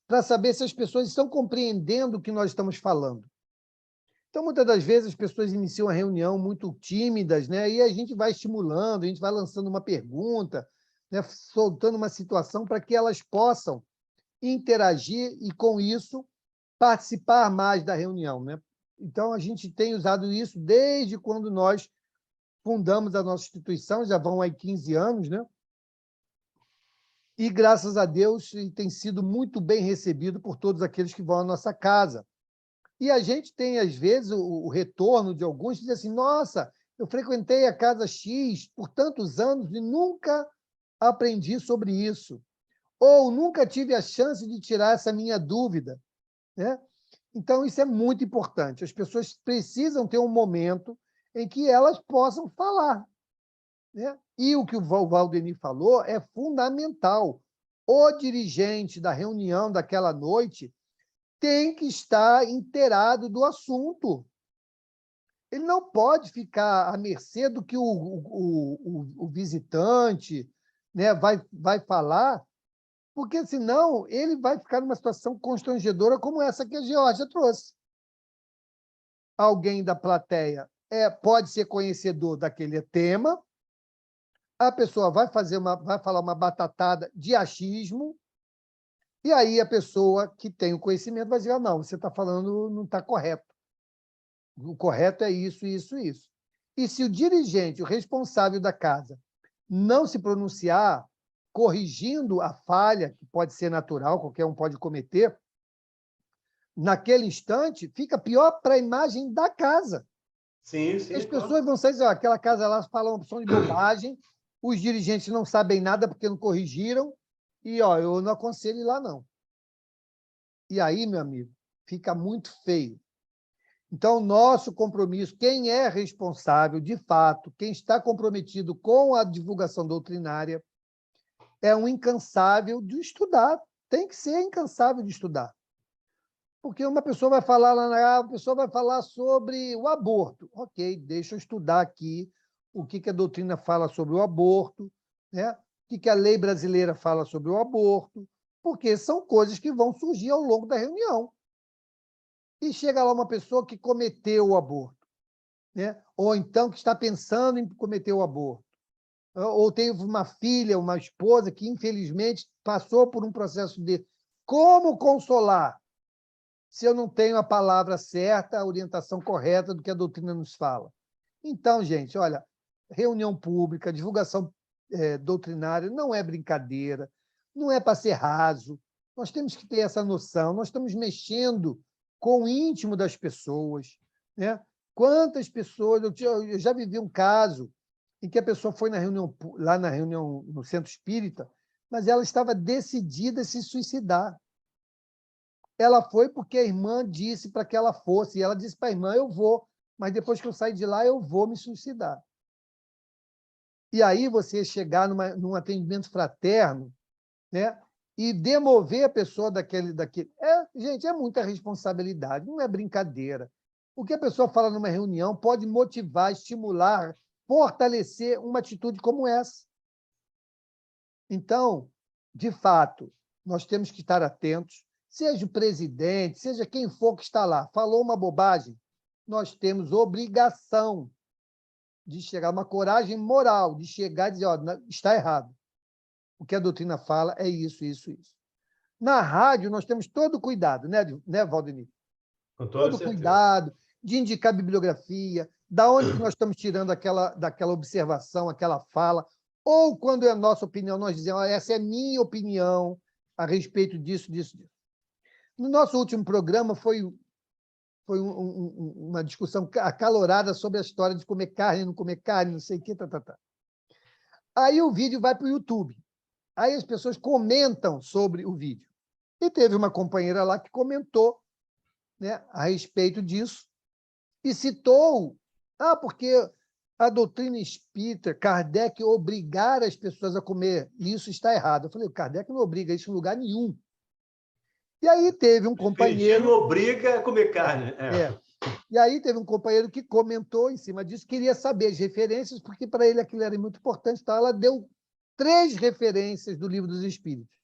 [SPEAKER 2] para saber se as pessoas estão compreendendo o que nós estamos falando. Então, muitas das vezes, as pessoas iniciam a reunião muito tímidas, né? E a gente vai estimulando, a gente vai lançando uma pergunta, né? Soltando uma situação para que elas possam interagir e, com isso, participar mais da reunião, né? Então, a gente tem usado isso desde quando nós fundamos a nossa instituição, já vão aí 15 anos, né? E, graças a Deus, tem sido muito bem recebido por todos aqueles que vão à nossa casa. E a gente tem, às vezes, o retorno de alguns que dizem assim, nossa, eu frequentei a casa X por tantos anos e nunca aprendi sobre isso. Ou nunca tive a chance de tirar essa minha dúvida, né? Então, isso é muito importante. As pessoas precisam ter um momento em que elas possam falar, né? E o que o Valdemir falou é fundamental. O dirigente da reunião daquela noite tem que estar inteirado do assunto. Ele não pode ficar à mercê do que o visitante, né, vai falar, porque, senão, ele vai ficar numa situação constrangedora como essa que a Geórgia trouxe. Alguém da plateia pode ser conhecedor daquele tema, a pessoa vai falar uma batatada de achismo, e aí a pessoa que tem o conhecimento vai dizer, não, você está falando, não está correto. O correto é isso, isso, isso. E se o dirigente, o responsável da casa, não se pronunciar, corrigindo a falha, que pode ser natural, qualquer um pode cometer, naquele instante, fica pior para a imagem da casa.
[SPEAKER 4] Sim, sim.
[SPEAKER 2] As pessoas vão sair e dizer, aquela casa lá fala uma opção de bobagem, os dirigentes não sabem nada porque não corrigiram, e eu não aconselho ir lá, não. E aí, meu amigo, fica muito feio. Então, nosso compromisso, quem é responsável, de fato, quem está comprometido com a divulgação doutrinária, é um incansável de estudar. Tem que ser incansável de estudar. Porque uma pessoa vai falar sobre o aborto. Ok, deixa eu estudar aqui o que a doutrina fala sobre o aborto, né? O que a lei brasileira fala sobre o aborto, porque são coisas que vão surgir ao longo da reunião. E chega lá uma pessoa que cometeu o aborto, né? Ou então que está pensando em cometer o aborto. Ou teve uma filha, uma esposa que, infelizmente, passou por um processo de... Como consolar se eu não tenho a palavra certa, a orientação correta do que a doutrina nos fala? Então, gente, olha, reunião pública, divulgação doutrinária, não é brincadeira, não é para ser raso. Nós temos que ter essa noção, nós estamos mexendo com o íntimo das pessoas, né? Quantas pessoas... Eu já vivi um caso em que a pessoa foi lá na reunião no Centro Espírita, mas ela estava decidida a se suicidar. Ela foi porque a irmã disse para que ela fosse, e ela disse para a irmã, eu vou, mas depois que eu sair de lá, eu vou me suicidar. E aí você chegar num atendimento fraterno, né, e demover a pessoa daquele. Gente, é muita responsabilidade, não é brincadeira. O que a pessoa fala numa reunião pode motivar, estimular, fortalecer uma atitude como essa. Então, de fato, nós temos que estar atentos, seja o presidente, seja quem for que está lá, falou uma bobagem, nós temos obrigação de chegar, uma coragem moral, de chegar e dizer, ó, está errado. O que a doutrina fala é isso, isso, isso. Na rádio, nós temos todo o cuidado, né, Valdemir?
[SPEAKER 4] Com toda
[SPEAKER 2] Todo
[SPEAKER 4] certeza.
[SPEAKER 2] cuidado de indicar bibliografia, da onde que nós estamos tirando daquela observação, aquela fala, ou quando é a nossa opinião, nós dizemos, essa é minha opinião a respeito disso, disso, disso. No nosso último programa foi uma discussão acalorada sobre a história de comer carne, não comer carne, não sei o quê, tá. Aí o vídeo vai para o YouTube. Aí as pessoas comentam sobre o vídeo. E teve uma companheira lá que comentou, né, a respeito disso e citou, porque a doutrina espírita, Kardec obrigar as pessoas a comer, isso está errado. Eu falei, o Kardec não obriga isso em lugar nenhum. E aí teve um companheiro...
[SPEAKER 4] Espiritismo obriga a comer carne.
[SPEAKER 2] E aí teve um companheiro que comentou em cima disso, queria saber as referências, porque para ele aquilo era muito importante. Então, ela deu 3 referências do Livro dos Espíritos.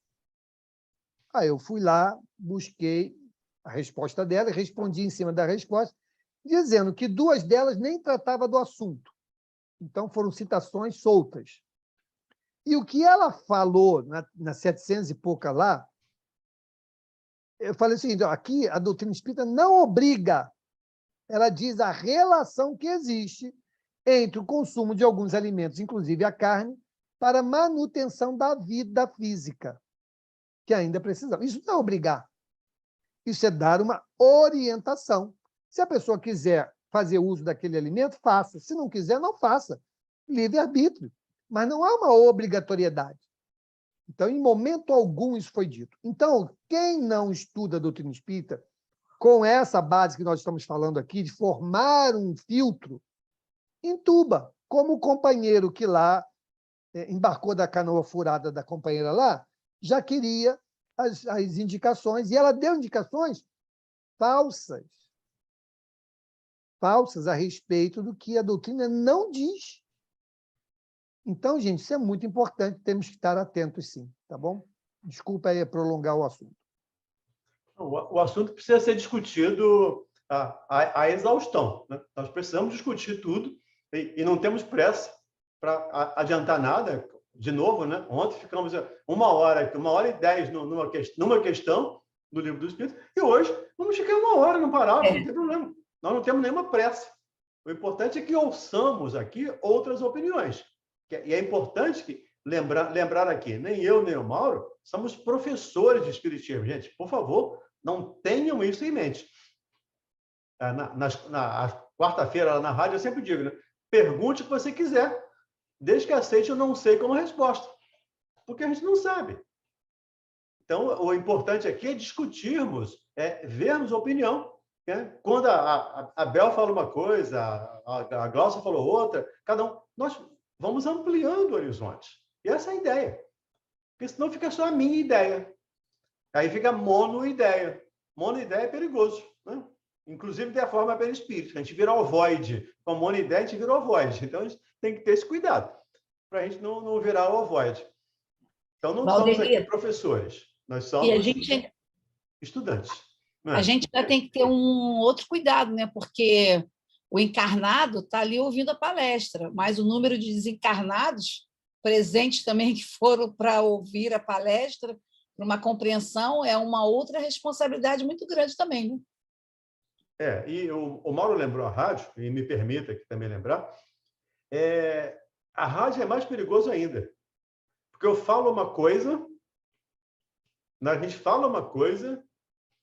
[SPEAKER 2] Aí eu fui lá, busquei a resposta dela, respondi em cima da resposta, dizendo que 2 delas nem tratavam do assunto. Então, foram citações soltas. E o que ela falou na 700 e pouca lá, eu falei o seguinte, aqui a doutrina espírita não obriga, ela diz a relação que existe entre o consumo de alguns alimentos, inclusive a carne, para manutenção da vida física, que ainda precisamos. Isso não é obrigar. Isso é dar uma orientação. Se a pessoa quiser fazer uso daquele alimento, faça. Se não quiser, não faça. Livre-arbítrio. Mas não há uma obrigatoriedade. Então, em momento algum, isso foi dito. Então, quem não estuda a doutrina espírita, com essa base que nós estamos falando aqui, de formar um filtro, entuba, como o companheiro que lá embarcou da canoa furada da companheira lá, já queria as indicações, e ela deu indicações falsas a respeito do que a doutrina não diz. Então, gente, isso é muito importante, temos que estar atentos, sim, tá bom? Desculpa aí prolongar o assunto.
[SPEAKER 4] O assunto precisa ser discutido à exaustão, né? Nós precisamos discutir tudo e não temos pressa para adiantar nada. De novo, né? Ontem ficamos 1h10 numa questão do Livro dos Espíritos, e hoje vamos ficar 1 hora, não parar, não tem problema. Nós não temos nenhuma pressa. O importante é que ouçamos aqui outras opiniões. E é importante lembrar aqui, nem eu, nem o Mauro, somos professores de Espiritismo. Gente, por favor, não tenham isso em mente. Na quarta-feira, na rádio, eu sempre digo, né? Pergunte o que você quiser, desde que aceite eu não sei como resposta, porque a gente não sabe. Então, o importante aqui é discutirmos, vermos a opinião. Né? Quando a Bel fala uma coisa, a Glaucia falou outra, cada um... Nós vamos ampliando o horizonte. E essa é a ideia. Porque senão fica só a minha ideia. Aí fica monoideia. Monoideia é perigoso. Né? Inclusive, tem a forma perispírita. A gente vira ovoide. Com a monoideia, a gente vira ovoide. Então, a gente tem que ter esse cuidado, para a gente não virar ovoide. Então, não somos aqui professores. Nós somos estudantes.
[SPEAKER 1] A gente ainda tem que ter um outro cuidado, né? Porque o encarnado está ali ouvindo a palestra, mas o número de desencarnados presentes também que foram para ouvir a palestra, para uma compreensão, é uma outra responsabilidade muito grande também, né?
[SPEAKER 4] E o Mauro lembrou a rádio, e me permita aqui também lembrar, a rádio é mais perigoso ainda, porque eu falo uma coisa, a gente fala uma coisa,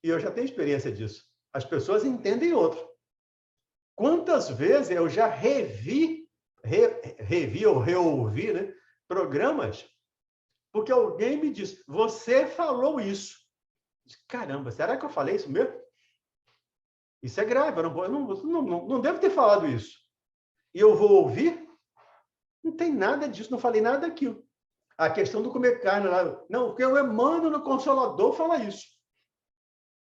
[SPEAKER 4] e eu já tenho experiência disso. As pessoas entendem outra. Quantas vezes eu já revi ou reouvi, né, programas, porque alguém me disse, você falou isso. Caramba, será que eu falei isso mesmo? Isso é grave, eu não devo ter falado isso. E eu vou ouvir? Não tem nada disso, não falei nada daquilo. A questão do comer carne lá. Não, porque o Emmanuel no Consolador fala isso.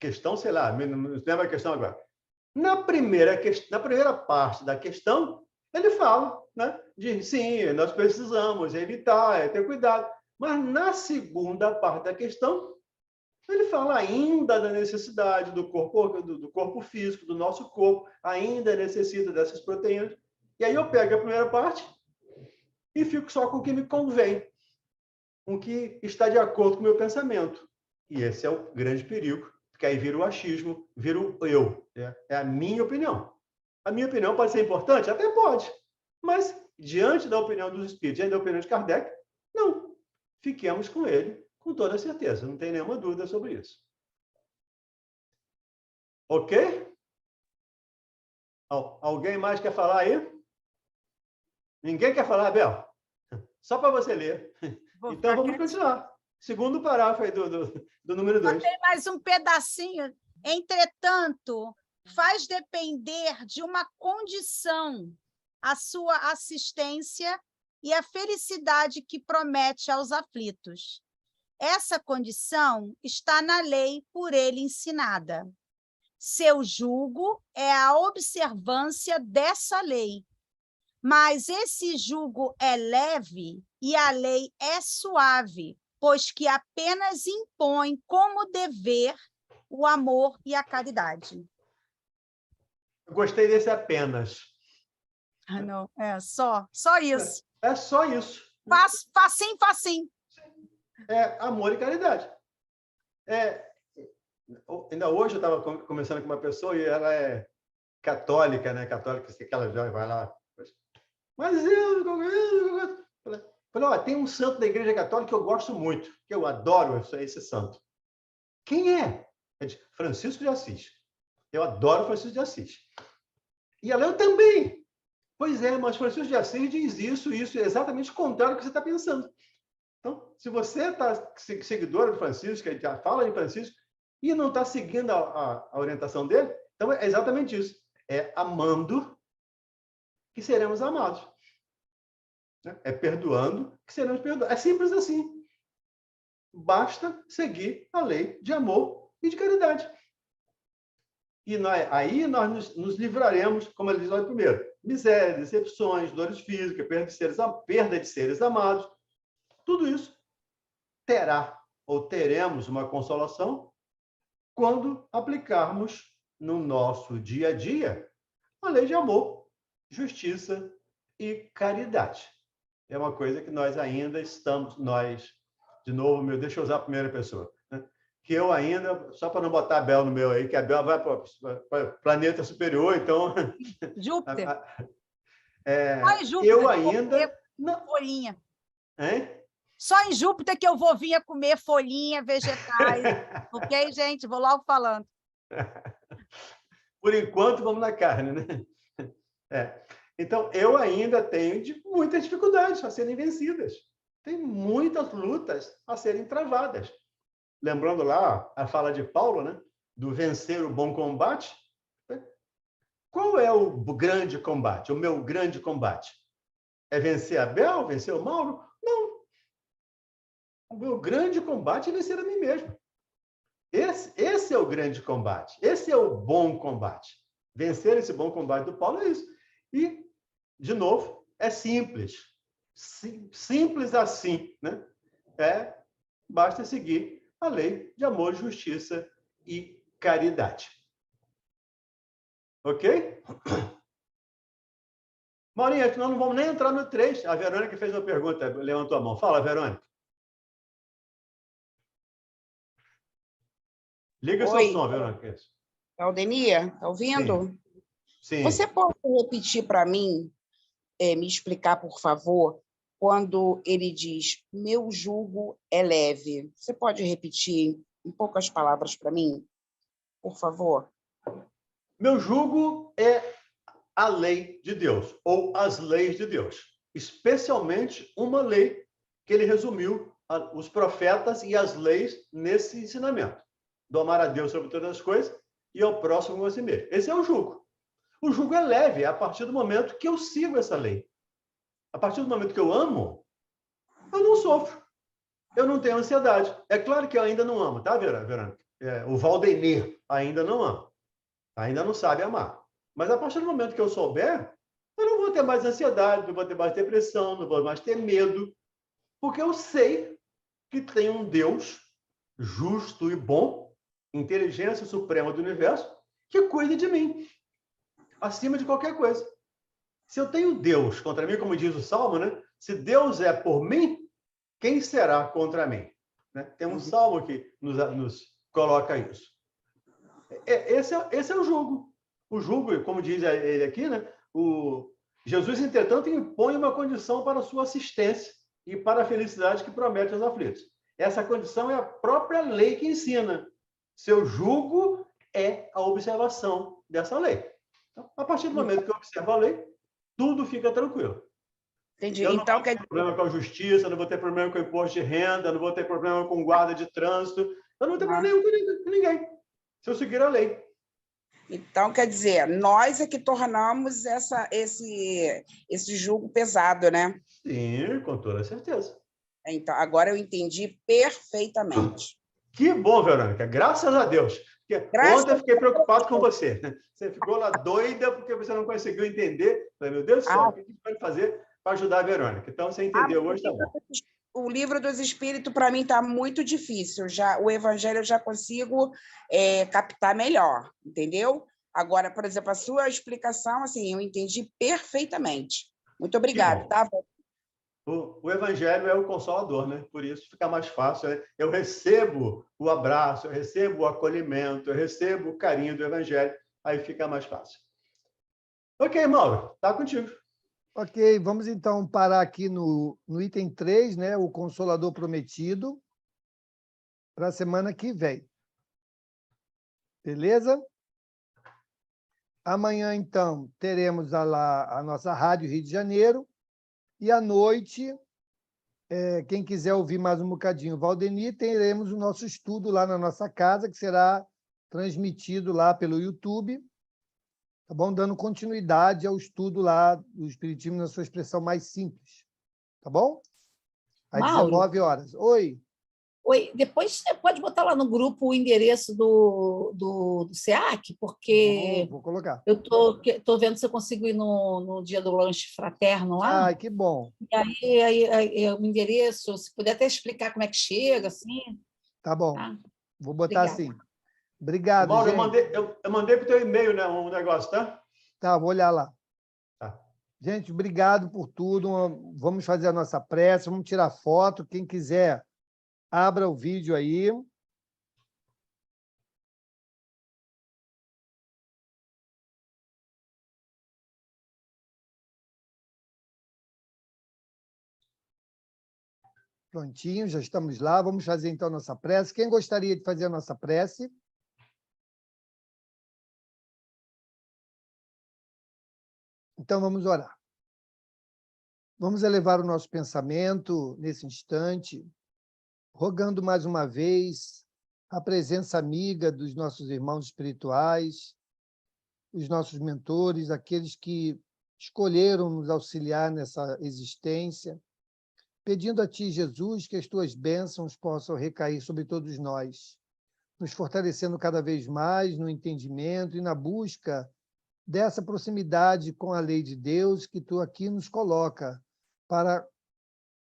[SPEAKER 4] Questão, sei lá, não lembro a questão agora. Na primeira parte da questão, ele fala, né, de sim, nós precisamos evitar, ter cuidado. Mas na segunda parte da questão, ele fala ainda da necessidade do corpo físico, do nosso corpo, ainda necessita dessas proteínas. E aí eu pego a primeira parte e fico só com o que me convém, com o que está de acordo com o meu pensamento. E esse é o grande perigo, porque aí vira o achismo, vira o eu. É a minha opinião. A minha opinião pode ser importante? Até pode. Mas, diante da opinião dos espíritos, diante da opinião de Kardec, não. Fiquemos com ele com toda certeza. Não tem nenhuma dúvida sobre isso. Ok? Alguém mais quer falar aí? Ninguém quer falar, Bel? Só para você ler. Então, vamos continuar. Segundo parágrafo aí do número 2.
[SPEAKER 5] Tem mais um pedacinho. Entretanto, faz depender de uma condição a sua assistência e a felicidade que promete aos aflitos. Essa condição está na lei por ele ensinada. Seu jugo é a observância dessa lei. Mas esse jugo é leve e a lei é suave, pois que apenas impõe como dever o amor e a caridade.
[SPEAKER 4] Eu gostei desse apenas.
[SPEAKER 5] Ah, não, só isso.
[SPEAKER 4] É só isso.
[SPEAKER 5] Facinho.
[SPEAKER 4] É amor e caridade. Ainda hoje eu estava conversando com uma pessoa e ela é católica, né? Católica, que ela já vai lá. Mas eu falei, ó, tem um santo da Igreja Católica que eu gosto muito, que eu adoro esse santo. Quem é? É de Francisco de Assis. Eu adoro Francisco de Assis. E ela, eu também. Pois é, mas Francisco de Assis diz isso, é exatamente o contrário do que você está pensando. Então, se você está seguidora de Francisco, que já fala de Francisco, e não está seguindo a orientação dele, então é exatamente isso. É amando que seremos amados. É perdoando que seremos perdoados. É simples assim. Basta seguir a lei de amor e de caridade. E aí nós nos livraremos, como ele diz lá primeiro, miséria, decepções, dores físicas, perda de seres amados. Tudo isso terá ou teremos uma consolação quando aplicarmos no nosso dia a dia a lei de amor, justiça e caridade. É uma coisa que nós ainda estamos, de novo, deixa eu usar a primeira pessoa, né? Que eu ainda, só para não botar a Bel no meu aí, que a Bel vai para o planeta superior, então...
[SPEAKER 5] Júpiter.
[SPEAKER 4] Júpiter
[SPEAKER 5] eu
[SPEAKER 4] ainda...
[SPEAKER 5] Folhinha.
[SPEAKER 4] Hein?
[SPEAKER 5] Só em Júpiter que eu vou vir a comer folhinha, vegetais. Ok, gente? Vou logo falando.
[SPEAKER 4] Por enquanto, vamos na carne, né? Então, eu ainda tenho muitas dificuldades a serem vencidas. Tem muitas lutas a serem travadas. Lembrando lá a fala de Paulo, né? Do vencer o bom combate. Qual é o grande combate? O meu grande combate? É vencer a Bel? Vencer o Mauro? Não. O meu grande combate é vencer a mim mesmo. Esse é o grande combate. Esse é o bom combate. Vencer esse bom combate do Paulo é isso. E, de novo, é simples. Simples assim, né? Basta seguir a lei de amor, justiça e caridade. Ok? Maurinha, nós não vamos nem entrar no 3. A Verônica fez uma pergunta, levantou a mão. Fala, Verônica. Liga seu som, Verônica.
[SPEAKER 7] Aldemir, está ouvindo?
[SPEAKER 4] Sim.
[SPEAKER 7] Você pode repetir para mim, me explicar, por favor, quando ele diz, meu jugo é leve. Você pode repetir em poucas palavras para mim, por favor?
[SPEAKER 4] Meu jugo é a lei de Deus, ou as leis de Deus. Especialmente uma lei que ele resumiu, os profetas e as leis nesse ensinamento. Do amar a Deus sobre todas as coisas e ao próximo como a si mesmo. Esse é o jugo. O jugo é leve a partir do momento que eu sigo essa lei. A partir do momento que eu amo, eu não sofro. eu não tenho ansiedade. É claro que eu ainda não amo, tá, Verônica? O Valdenir ainda não ama. Ainda não sabe amar. Mas a partir do momento que eu souber, eu não vou ter mais ansiedade, não vou ter mais depressão, não vou mais ter medo, porque eu sei que tem um Deus justo e bom, inteligência suprema do universo, que cuida de mim, acima de qualquer coisa. Se eu tenho Deus contra mim, como diz o Salmo, né? Se Deus é por mim, quem será contra mim? Né? Tem um salmo que nos coloca isso. Esse é o jugo. O jugo, como diz ele aqui, né? Jesus, entretanto, impõe uma condição para a sua assistência e para a felicidade que promete aos aflitos. Essa condição é a própria lei que ensina. Seu jugo é a observação dessa lei. Então, a partir do momento que eu observo a lei, tudo fica tranquilo.
[SPEAKER 7] Entendi.
[SPEAKER 4] Eu não
[SPEAKER 7] Então,
[SPEAKER 4] vou ter problema com a justiça, não vou ter problema com o imposto de renda, não vou ter problema com guarda de trânsito, eu não vou ter problema nenhum com ninguém, se eu seguir a lei.
[SPEAKER 7] Então, quer dizer, nós é que tornamos esse jugo pesado, né?
[SPEAKER 4] Sim, com toda certeza.
[SPEAKER 7] Então, agora eu entendi perfeitamente.
[SPEAKER 4] Que bom, Verônica, graças a Deus. Ontem eu fiquei preocupado com você. Você ficou lá doida porque você não conseguiu entender. Falei, meu Deus do céu, o que a gente pode fazer para ajudar a Verônica? Então, você entendeu hoje, tá bom.
[SPEAKER 7] O livro dos Espíritos, para mim, está muito difícil. O Evangelho eu já consigo captar melhor, entendeu? Agora, por exemplo, a sua explicação, assim, eu entendi perfeitamente. Muito obrigada, tá?
[SPEAKER 4] O Evangelho é o consolador, né? Por isso fica mais fácil. Né? Eu recebo o abraço, eu recebo o acolhimento, eu recebo o carinho do Evangelho, aí fica mais fácil. Ok, Mauro, tá contigo.
[SPEAKER 2] Ok, vamos então parar aqui no item 3, né? O Consolador Prometido, para a semana que vem. Beleza? Amanhã, então, teremos a nossa Rádio Rio de Janeiro. E à noite, quem quiser ouvir mais um bocadinho, Valdenir, teremos o nosso estudo lá na nossa casa, que será transmitido lá pelo YouTube, tá bom? Dando continuidade ao estudo lá do Espiritismo na sua expressão mais simples, tá bom? Às
[SPEAKER 1] Mauro,
[SPEAKER 2] 19 horas. Oi.
[SPEAKER 1] Oi, depois você pode botar lá no grupo o endereço do SEAC, porque
[SPEAKER 2] Vou colocar.
[SPEAKER 1] eu tô vendo se eu consigo ir no dia do lanche fraterno lá.
[SPEAKER 2] Ai, que bom.
[SPEAKER 1] E aí o endereço, se puder até explicar como é que chega, assim.
[SPEAKER 2] Tá bom.
[SPEAKER 1] Tá?
[SPEAKER 2] Vou botar
[SPEAKER 1] Obrigada.
[SPEAKER 2] assim. Obrigado,
[SPEAKER 4] Mauro,
[SPEAKER 2] gente.
[SPEAKER 4] eu mandei para o teu e-mail, né, um negócio, tá?
[SPEAKER 2] Tá, vou olhar lá.
[SPEAKER 4] Tá.
[SPEAKER 2] Gente, obrigado por tudo. Vamos fazer a nossa prece, vamos tirar foto. Quem quiser, abra o vídeo aí. Prontinho, já estamos lá. Vamos fazer, então, a nossa prece. Quem gostaria de fazer a nossa prece? Então, vamos orar. Vamos elevar o nosso pensamento nesse instante, rogando mais uma vez a presença amiga dos nossos irmãos espirituais, os nossos mentores, aqueles que escolheram nos auxiliar nessa existência, pedindo a Ti, Jesus, que as Tuas bênçãos possam recair sobre todos nós, nos fortalecendo cada vez mais no entendimento e na busca dessa proximidade com a lei de Deus que Tu aqui nos coloca, para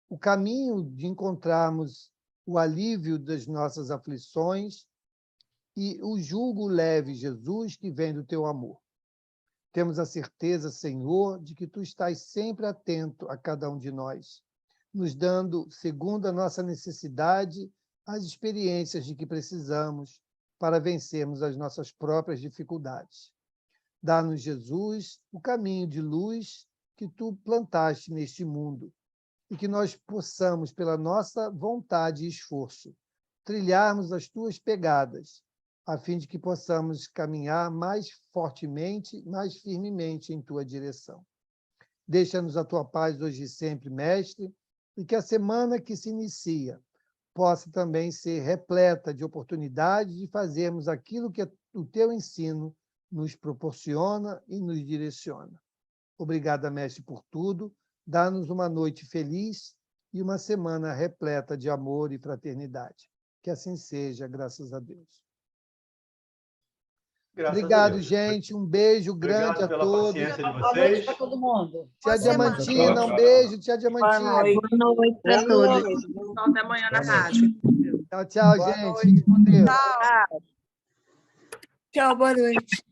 [SPEAKER 2] o caminho de encontrarmos o alívio das nossas aflições e o jugo leve, Jesus, que vem do Teu amor. Temos a certeza, Senhor, de que Tu estás sempre atento a cada um de nós, nos dando, segundo a nossa necessidade, as experiências de que precisamos para vencermos as nossas próprias dificuldades. Dá-nos, Jesus, o caminho de luz que Tu plantaste neste mundo e que nós possamos, pela nossa vontade e esforço, trilharmos as Tuas pegadas, a fim de que possamos caminhar mais fortemente, mais firmemente em Tua direção. Deixa-nos a Tua paz hoje e sempre, Mestre, e que a semana que se inicia possa também ser repleta de oportunidades de fazermos aquilo que o Teu ensino nos proporciona e nos direciona. Obrigada, Mestre, por tudo. Dá-nos uma noite feliz e uma semana repleta de amor e fraternidade. Que assim seja, graças a Deus.
[SPEAKER 4] Graças a
[SPEAKER 2] Obrigado,
[SPEAKER 4] Deus.
[SPEAKER 2] gente. Um beijo grande
[SPEAKER 4] Obrigado
[SPEAKER 2] a
[SPEAKER 4] pela
[SPEAKER 2] todos.
[SPEAKER 4] paciência de
[SPEAKER 1] Boa noite
[SPEAKER 4] vocês.
[SPEAKER 1] para todo mundo.
[SPEAKER 2] Tia
[SPEAKER 5] Boa semana.
[SPEAKER 2] Diamantina, um beijo, tia
[SPEAKER 3] Boa
[SPEAKER 2] Diamantina.
[SPEAKER 3] noite.
[SPEAKER 8] Boa noite para
[SPEAKER 3] Boa
[SPEAKER 8] todos.
[SPEAKER 3] noite.
[SPEAKER 8] Pessoal, até amanhã na
[SPEAKER 4] Boa noite.
[SPEAKER 8] rádio.
[SPEAKER 2] Tchau, tchau,
[SPEAKER 3] Boa
[SPEAKER 2] gente.
[SPEAKER 3] noite.
[SPEAKER 2] Fique com Deus.
[SPEAKER 5] Tchau.
[SPEAKER 8] Tchau, boa noite.